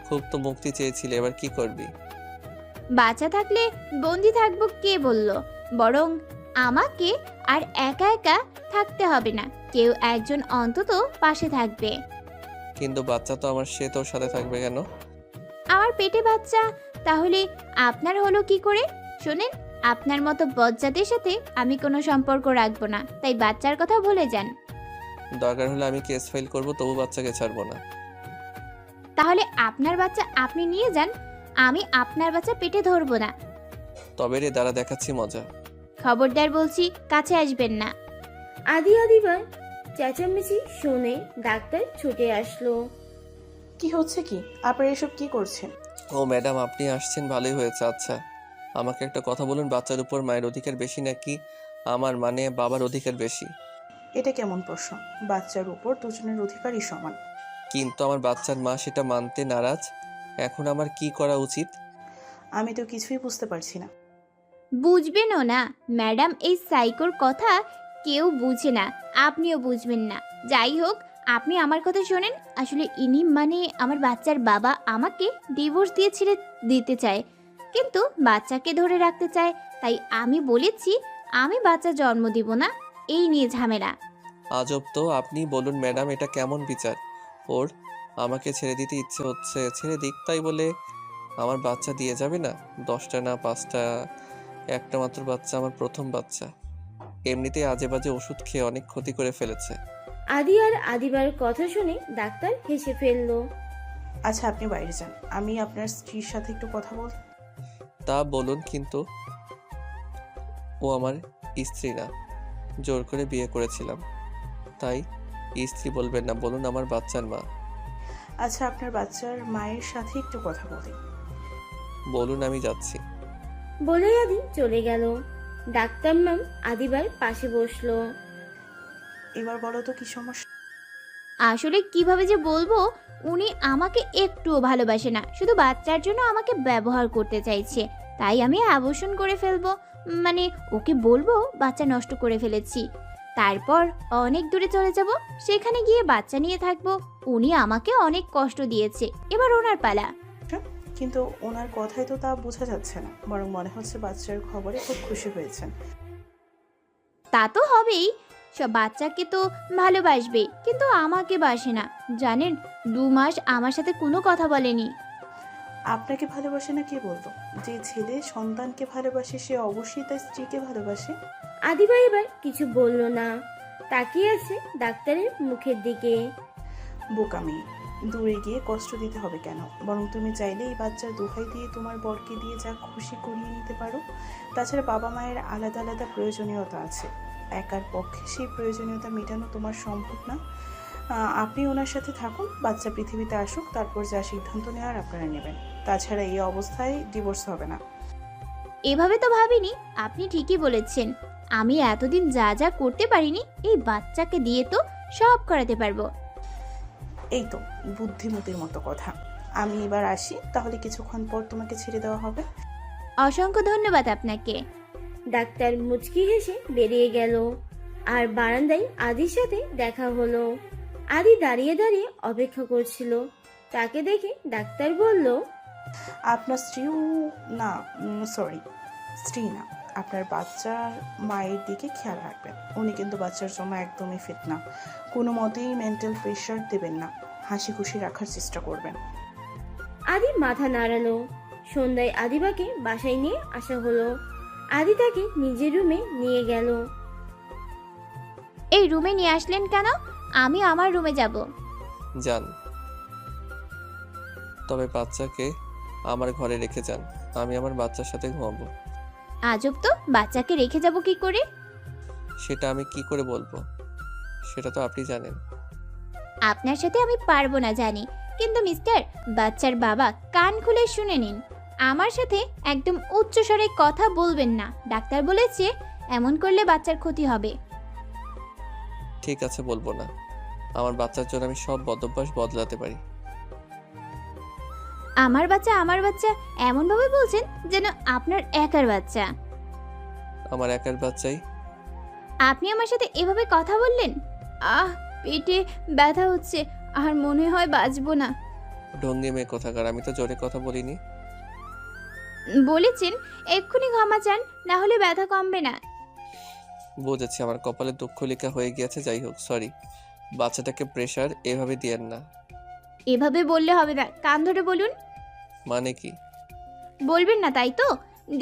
খুব তো মুক্তি চেয়েছিলে, এবার কি করবি? বাচ্চা থাকলে বন্দি থাকবো কে বলল? বরং আমাকে আর একা একা থাকতে হবে না, কেউ একজন অন্তত পাশে থাকবে। কিন্তু বাচ্চা তো আমার, সে তোর সাথে থাকবে কেন? আমার পেটে বাচ্চা, তাহলে আপনার হলো কি করে? শোনেন, আপনার মতো বজ্জাতের সাথে আমি কোনো সম্পর্ক রাখবো না, তাই বাচ্চার কথা ভুলে যান। দরকার হলে আমি কেস ফাইল করব, তবু বাচ্চাকে ছাড়বো না। তাহলে আপনার বাচ্চা আপনি নিয়ে যান, আমি আপনার বাচ্চা পেটে ধরবো না। তবে রে দাঁড়া, দেখাচ্ছি মজা। খবরদার বলছি, কাছে আসবেন না। আদিবার চেঁচামেচি শুনে ডাক্তার ছুটে আসলো। কি হচ্ছে কি? আপনারা এসব কি করছেন? ও ম্যাডাম, আপনি আসছেন, ভালোই হয়েছে। আচ্ছা, আমাকে একটা কথা বলুন, বাচ্চার উপর মায়ের অধিকার বেশি নাকি আমার মানে বাবার অধিকার বেশি? এটা কেমন প্রশ্ন? বাচ্চার উপর দুজনের অধিকারই সমান। কিন্তু আমার বাচ্চার মা সেটা মানতে নারাজ। এখন আমার কি করা উচিত? আমি তো কিছুই বুঝতে পারছি না। বুঝবেনও না ম্যাডাম, এই সাইকোর কথা কেউ বুঝে না, আপনিও বুঝবেন না। যাই হোক, আপনি আমার কথা শোনেন। আসলে ইনি মানে আমার বাচ্চার বাবা আমাকে ডিভোর্স দিয়ে ছেড়ে দিতে চায়, কিন্তু বাচ্চাকে ধরে রাখতে চায়। তাই আমি বলেছি আমি বাচ্চা জন্ম দিব না, এই নিয়ে ঝামেলা। আজব তো। আপনি বলুন ম্যাডাম, এটা কেমন বিচার? ওর আমাকে ছেড়ে দিতে ইচ্ছে হচ্ছে, ছেড়ে দিক, তাই বলে আমার বাচ্চা দিয়ে যাবে না? 10টা না 5টা, একটা মাত্র বাচ্চা, আমার প্রথম বাচ্চা। এমনিতেই আজে বাজে ওষুধ খেয়ে অনেক ক্ষতি করে ফেলেছে। আদি আর আদিবার কথা শুনে ডাক্তার হেসে ফেললো। আচ্ছা, আপনি বাইরে যান, আমি আপনার স্ত্রীর সাথে একটু কথা বল। তা বলুন, কিন্তু ও আমার স্ত্রী না, জোর করে বিয়ে করেছিলাম, তাই স্ত্রী বলবেন না, বলুন আমার বাচ্চার মা। আচ্ছা, আপনার বাচ্চার মায়ের সাথে একটু কথা বলি। বলুন, আমি যাচ্ছি। বলে আদি চলে গেল। ডাক্তার ম্যাম আদিবার পাশে বসলো। এবার বলো তো কি সমস্যা? আসলে কিভাবে যে বলবো, উনি আমাকে একটুও ভালোবাসে না, শুধু বাচ্চার জন্য আমাকে ব্যবহার করতে চাইছে। তাই আমি অ্যাবর্শন করে ফেলবো, মানে ওকে বলবো বাচ্চা নষ্ট করে ফেলেছি, তারপর অনেক দূরে চলে যাব, সেখানে গিয়ে বাচ্চা নিয়ে থাকবো। উনি আমাকে অনেক কষ্ট দিয়েছে, এবার ওনার পালা। কিন্তু ওনার কথাই তো তা বোঝা যাচ্ছে না, বরং মনে হচ্ছে বাচ্চার খবরে খুব খুশি হয়েছেন। তা তো হবেই, সব বাচ্চাকে তো ভালোবাসবে, কিন্তু আমাকে বাসে না। জানেন, 2 মাস আমার সাথে কোনো কথা বলেনি। আপনাকে ভালোবাসে না কে বলতো? যে ছেলে সন্তানকে ভালোবাসে সে অবশ্যই তার স্ত্রীকে ভালোবাসে। আদিবা এবার কিছু বলল না, তাকিয়ে আছে ডাক্তারের মুখের দিকে। বোকামি, দূরে গিয়ে কষ্ট দিতে হবে কেন? বরং তুমি চাইলে এই বাচ্চার দোহাই দিয়ে তোমার বরকে দিয়ে যা খুশি করিয়ে নিতে পারো। তাছাড়া বাবা মায়ের আলাদা আলাদা প্রয়োজনীয়তা আছে, একার পক্ষে সেই প্রয়োজনীয়তা মেটানো তোমার সম্ভব না। আপনি ওনার সাথে থাকুন, বাচ্চা পৃথিবীতে আসুক, তারপর যা সিদ্ধান্ত নেওয়ার আপনারা নেবেন। তাছাড়া এই অবস্থায় ডিভোর্স হবে না। এভাবে তো ভাবিনি, আপনি ঠিকই বলেছেন। আমি এতদিন যা যা করতে পারিনি, এই বাচ্চাকে দিয়ে তো সব করাতে পারবো। এই তো বুদ্ধিমতির মতো কথা। আমি এবার আসি, তাহলে কিছুক্ষণ পর তোমাকে ছেড়ে দেওয়া হবে। অসংখ্য ধন্যবাদ আপনাকে। ডাক্তার মুচকি হেসে বেরিয়ে গেল। আর বারান্দায় আদির সাথে দেখা হলো। আদি দাঁড়িয়ে দাঁড়িয়ে অপেক্ষা করছিল। তাকে দেখে ডাক্তার বলল, আপনার স্ত্রীও না, সরি, স্ত্রী না, আপনার বাচ্চার মায়ের দিকে খেয়াল রাখবেন। উনি কিন্তু বাচ্চার জন্য একদমই ফিট না। কোনো মতেই মেন্টাল প্রেশার দেবেন না, হাসি খুশি রাখার চেষ্টা করবেন। আদি মাথা নাড়ালো। সন্ধ্যায় আদিবাকে বাসায় নিয়ে আসা হলো। আদি তাকে নিজের রুমে নিয়ে গেল। এই রুমে নিয়ে আসলেন কেন? আমি আমার রুমে যাব। যান, তবে বাচ্চাকে আমার ঘরে রেখে যান, আমি আমার বাচ্চার সাথে ঘুমাবো। আজব তো, বাচ্চাকে রেখে যাব কি করে? সেটা আমি কি করে বলবো, সেটা তো আপনি জানেন। আপনার সাথে আমি পারবো না জানি, কিন্তু মিস্টার, বাচ্চার বাবা কান খুলে শুনে নিন, আমার সাথে একদম উচ্চ স্বরে কথা বলবেন না। ডাক্তার বলেছে এমন করলে বাচ্চার ক্ষতি হবে। ঠিক আছে, বলবো না। আমার বাচ্চার জন্য আমি সব বদভ্যাস বদলাতে পারি। আমার বাচ্চা এমনভাবে বলছেন যেন আপনার একার বাচ্চা। আমার একার বাচ্চাই। আপনি আমার সাথে এভাবে কথা বললেন, পেটে ব্যথা হচ্ছে, আর মনে হয় বাঁচবো না। ঢঙ্গি মেয়ে কোথাকার, আমি তো জোরে কথা বলিনি। বলেছেন এক্ষুনি ক্ষমা চান, না হলে ব্যথা কমবে না। বুঝেছি, আমার কপালে দুঃখ লেখা হয়ে গিয়েছে। যাই হোক, সরি। বাচ্চাটাকে প্রেশার এভাবে দিয়েন না। এভাবে বললে হবে না, কান ধরে বলুন। মানে কি? বলবেন না তাই তো?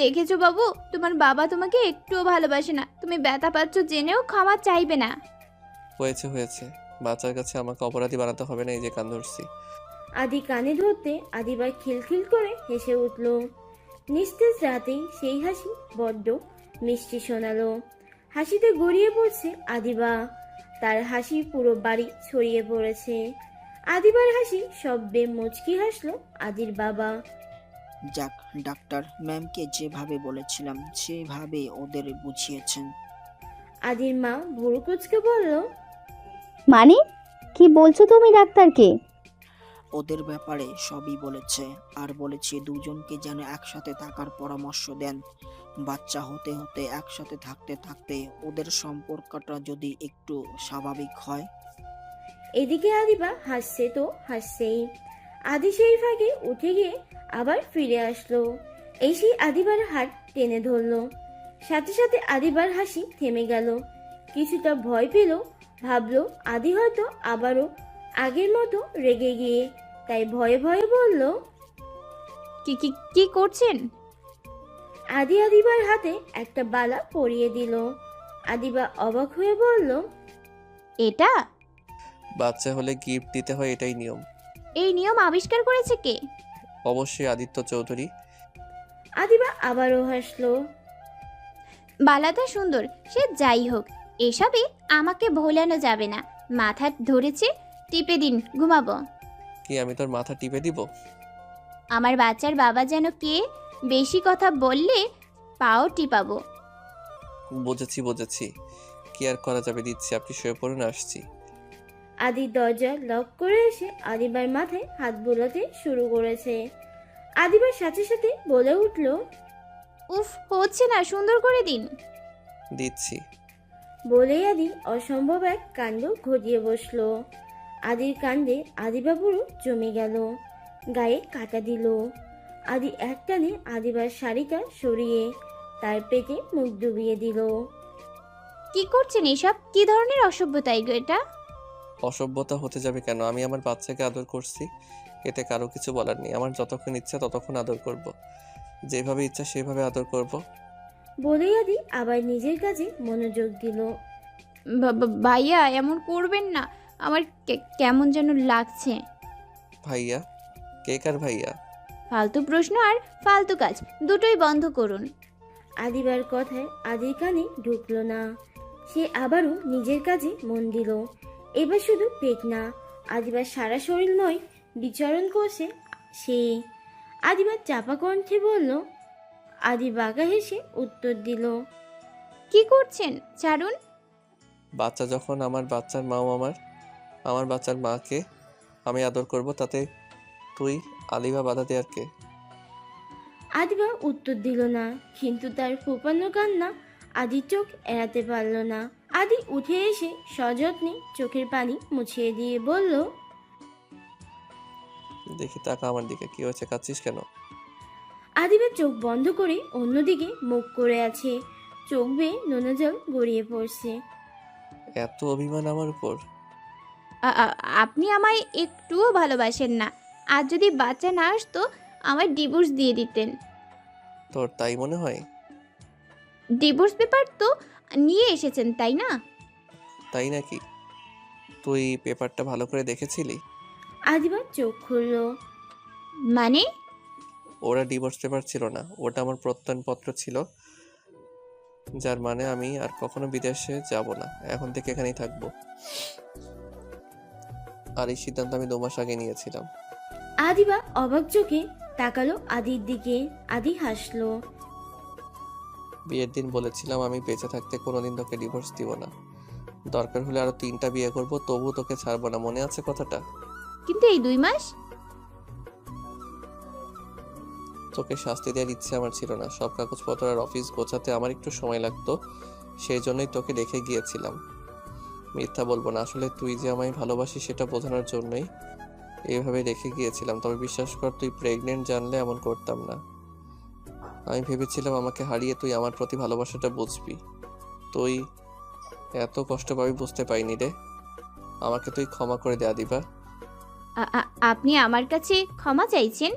দেখেছো বাবু, তোমার বাবা তোমাকে একটুও ভালোবাসে না। তুমি ব্যথা পাচ্ছ জেনেও ক্ষমা চাইবে না। হয়েছে হয়েছে, বাচ্চার কাছে আমাকে অপরাধী বানাতে হবে না, এই যে কান ধরছি। আদি কানে ধরতে আদিবার খিলখিল করে হেসে উঠল। নিস্তেজ রাতেই সেই হাসি বড্ড মিষ্টি শোনালো। হাসিতে গড়িয়ে পড়ছে আদিবা, তার হাসি পুরো বাড়ি ছড়িয়ে পড়েছে। আদিবার হাসি শব্দে মুচকি হাসলো আদির বাবা। যাক, ডাক্তার ম্যামকে যেভাবে বলেছিলাম সেভাবে ওদের বুঝিয়েছেন। আদির মা ভুরু কুচকে বলল, মানে কি বলছো তুমি ডাক্তারকে? ওদের ব্যাপারে সবই বলেছে, আর বলেছে দুজনকে যেন একসাথে থাকার পরামর্শ দেন। বাচ্চা হতে হতে একসাথে থাকতে থাকতে ওদের সম্পর্কটা যদি একটু স্বাভাবিক হয়। এদিকে আদিবা হাসছে তো হাসছেই। আদি সেই ফাঁকে উঠে গিয়ে আবার ফিরে আসলো। এসেই আদিবার হাত টেনে ধরলো। সাথে সাথে আদিবার হাসি থেমে গেল। কিছুটা ভয় পেল, ভাবলো আদি হয়তো আবারও আগের মতো রেগে গিয়ে, তাই ভয়ে ভয়ে বলল, কি কি কি করছেন? আদি আদিবার হাতে একটা বালা পরিয়ে দিল। আদিবা অবাক হয়ে বলল, এটা? বাচ্চা হলে গিফট দিতে হয়, এটাই নিয়ম। এই নিয়ম আবিষ্কার করেছে কে? অবশ্যই আদিত্য চৌধুরী। আদিবা আবারও হাসলো। বালাটা সুন্দর, সে যাই হোক, এসবে আমাকে ভোলানো যাবে না। মাথা ধরেছে, টিপে দিন, ঘুমাবো। কি আমি তোর মাথা টিপে দিব? আমার বাচ্চার বাবা যেন কে বেশি কথা বললে পাও টিপাবো। বুঝেছি বুঝেছি, কি আর করা যাবে, দিচ্ছি, আপনি শুয়ে পড়ুন, আসছি। আদি দরজা লক করে এসে আদিবার মাথায় হাত বুলাতে শুরু করেছে। আদিবার সাথে সাথে বলে উঠল, উফ, হচ্ছে না, সুন্দর করে দিন। দিচ্ছি। বলেই আদি অসম্ভব এক কাণ্ড ঘটিয়ে বসলো। আদির কাণ্ডে আদিবা পুরো জমে গেল, গায়ে কাটা দিল। আদি একটানে আদিবার শাড়িটা সরিয়ে তার পেটে মুখ ডুবিয়ে দিল। কি করছেন এসব? কি ধরনের অসভ্যতা এটা? অসভ্যতা হতে যাবে কেন? আমি আমার বাচ্চাকে আদর করছি, এতে কারো কিছু বলার নেই। আমার যতক্ষণ ইচ্ছা ততক্ষণ আদর করব, যেভাবে ইচ্ছা সেভাবে আদর করব। বলেই আদি আবার নিজের কাজে মনোযোগ দিল। ভাইয়া, এমন করবেন না, আমার কেমন যেন লাগছে। ভাইয়া? কে কার ভাইয়া? ফালতু প্রশ্ন আর ফালতু কাজ দুটোই বন্ধ করুন। আদিবার কথায় আদির কানে ঢুকলো না। সে আবারও নিজের কাজে মন দিল। এবার শুধু পেট না, আদিবার সারা শরীরময় বিচরণ করছে সে। আদিবার চাপা কণ্ঠে বলল। আদি বাঁকা হেসে উত্তর দিল, কি করছেন? ছাড়ুন। বাচ্চা যখন আমার বাচ্চার মাও আমার বাচ্চার মাকে আমি আদর করব, তাতে তুই আলিবা বাধা দেয়ার কে? আদিবা উত্তর দিল না, কিন্তু তার ফুপানো কান্না আদির চোখ এড়াতে পারল না। আদি উঠে এসে সযত্নে চোখের পানি মুছিয়ে দিয়ে বলল, দেখি তাকা আমার দিকে, কি হয়েছে, কাঁদছিস কেন? আদিবা চোখ বন্ধ করে অন্যদিকে মুখ করে আছে, চোখ বেয়ে নোনা জল গড়িয়ে পড়ছে। এত অভিমান আমার উপর? আপনি আমায় একটুও ভালোবাসেন না। আর যদি বাচ্চা না আসতো আমায় ডিভোর্স দিয়ে দিতেন। তোর তাই মনে হয়? ডিভোর্স পেপার তো নিয়ে এসেছেন, তাই না? তাই নাকি? তুই পেপারটা ভালো করে দেখেছিলি? আদিবা চোখ খুলল। মানে? ওরা ডিভোর্স পেপার ছিল না, ওটা আমার প্রত্যয়নপত্র ছিল, যার মানে আমি আর কখনো বিদেশে যাব না, এখন থেকে এখানেই থাকবো। আর এই সিদ্ধান্ত আমি 2 মাস আগে নিয়েছিলাম। আদিবা অবাক চোখে তাকালো আদির দিকে। আদি হাসলো। বিয়ের দিন বলেছিলাম আমি বেঁচে থাকতে কোনোদিন তোকে ডিভোর্স দিব না, দরকার হলে আরো 3টা বিয়ে করব, তবু তোকে ছাড়বো না, মনে আছে কথাটা? কিন্তু এই 2 মাস? তোকে শাস্তি দেওয়ার ইচ্ছে আমার ছিল না, সব কাগজপত্র আর অফিস গোছাতে আমার একটু সময় লাগতো, সেই জন্যই তোকে রেখে গিয়েছিলাম। মিথ্যা বলবো না, আসলে তুই যে আমায় ভালোবাসিস সেটা বোঝানোর জন্যই এইভাবে রেখে গিয়েছিলাম। তবে বিশ্বাস কর, তুই প্রেগনেন্ট জানলে এমন করতাম না। আমি ভেবেছিলাম আমাকে হারিয়ে তুই আমার প্রতি ভালোবাসাটা বুঝবি, তুই এত কষ্ট পাবি বুঝতে পাইনি রে। আমাকে তুই ক্ষমা করে দে আদিবা। আপনি আমার কাছে ক্ষমা চাইছেন?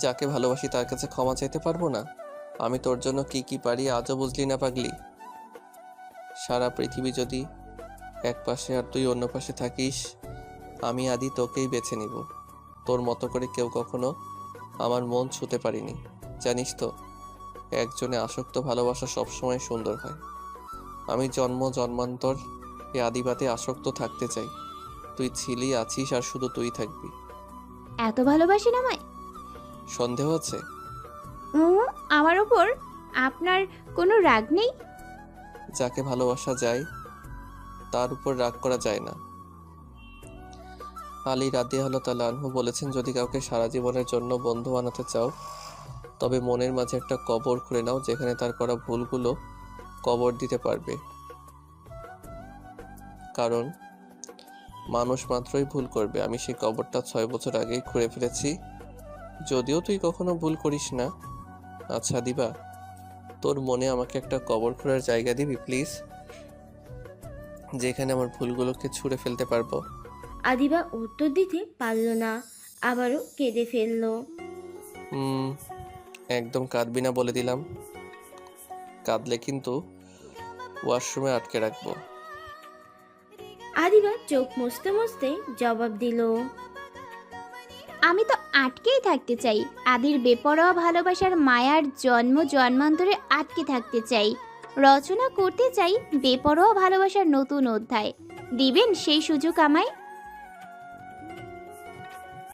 যাকে ভালোবাসি তার কাছে ক্ষমা চাইতে পারবো না? আমি তোর জন্য কি কি পারি আজও বুঝলি না পাগলি? সারা পৃথিবী যদি এক পাশে আর তুই অন্য পাশে থাকিস, আমি আদি তোকেই বেছে নিব। তোর মতো করে কেউ কখনো আমার মন ছুঁতে পারিনি, জানিস তো? একজনে আসক্ত ভালোবাসা সবসময় সুন্দর হয়। আমি জন্ম জন্মান্তর এ আদিবাতে আসক্ত থাকতে চাই। তুই ছিলি, আছিস, আর শুধু তুই থাকবি। এত ভালোবাসেন আমায়? সন্দেহ আছে? আমার ওপর আপনার কোনো রাগ নেই? যাকে ভালোবাসা যায় তার উপর রাগ করা যায় না। আলী রাদিয়াল্লাহু তাআলা আনহু বলেছেন, যদি কাউকে সারা জীবনের জন্য বন্ধু বানাতে চাও তবে মনের মাঝে একটা কবর খুঁড়ে নাও, যেখানে তার করা ভুলগুলো কবর দিতে পারবে। কারণ মানুষ মাত্রই ভুল করবে। আমি সেই কবরটা 6 বছর আগেই খুঁড়ে ফেলেছি, যদিও তুই কখনো ভুল করিস না। আচ্ছা দিবা, তোর মনে আমাকে একটা কবর খোঁড়ার জায়গা দিবি প্লিজ, যেখানে আমার ভুলগুলোকে ছুঁড়ে ফেলতে পারবো? আদিবা উত্তর দিতে পারল না, আবারও কেঁদে ফেলল। একদম কাঁদবি না বলে দিলাম। কাঁদলে কিন্তু ওয়াশরুমে আটকে রাখবো। আদিবা চোখ মুছতে মুছতে জবাব দিল, আমি তো আটকেই থাকতে চাই। আদির বেপরোয়া ভালোবাসার মায়ার জন্ম জন্মান্তরে আটকে থাকতে চাই। রচনা করতে চাই বেপরোয়া ভালোবাসার নতুন অধ্যায়। দিবেন সেই সুযোগ আমায়?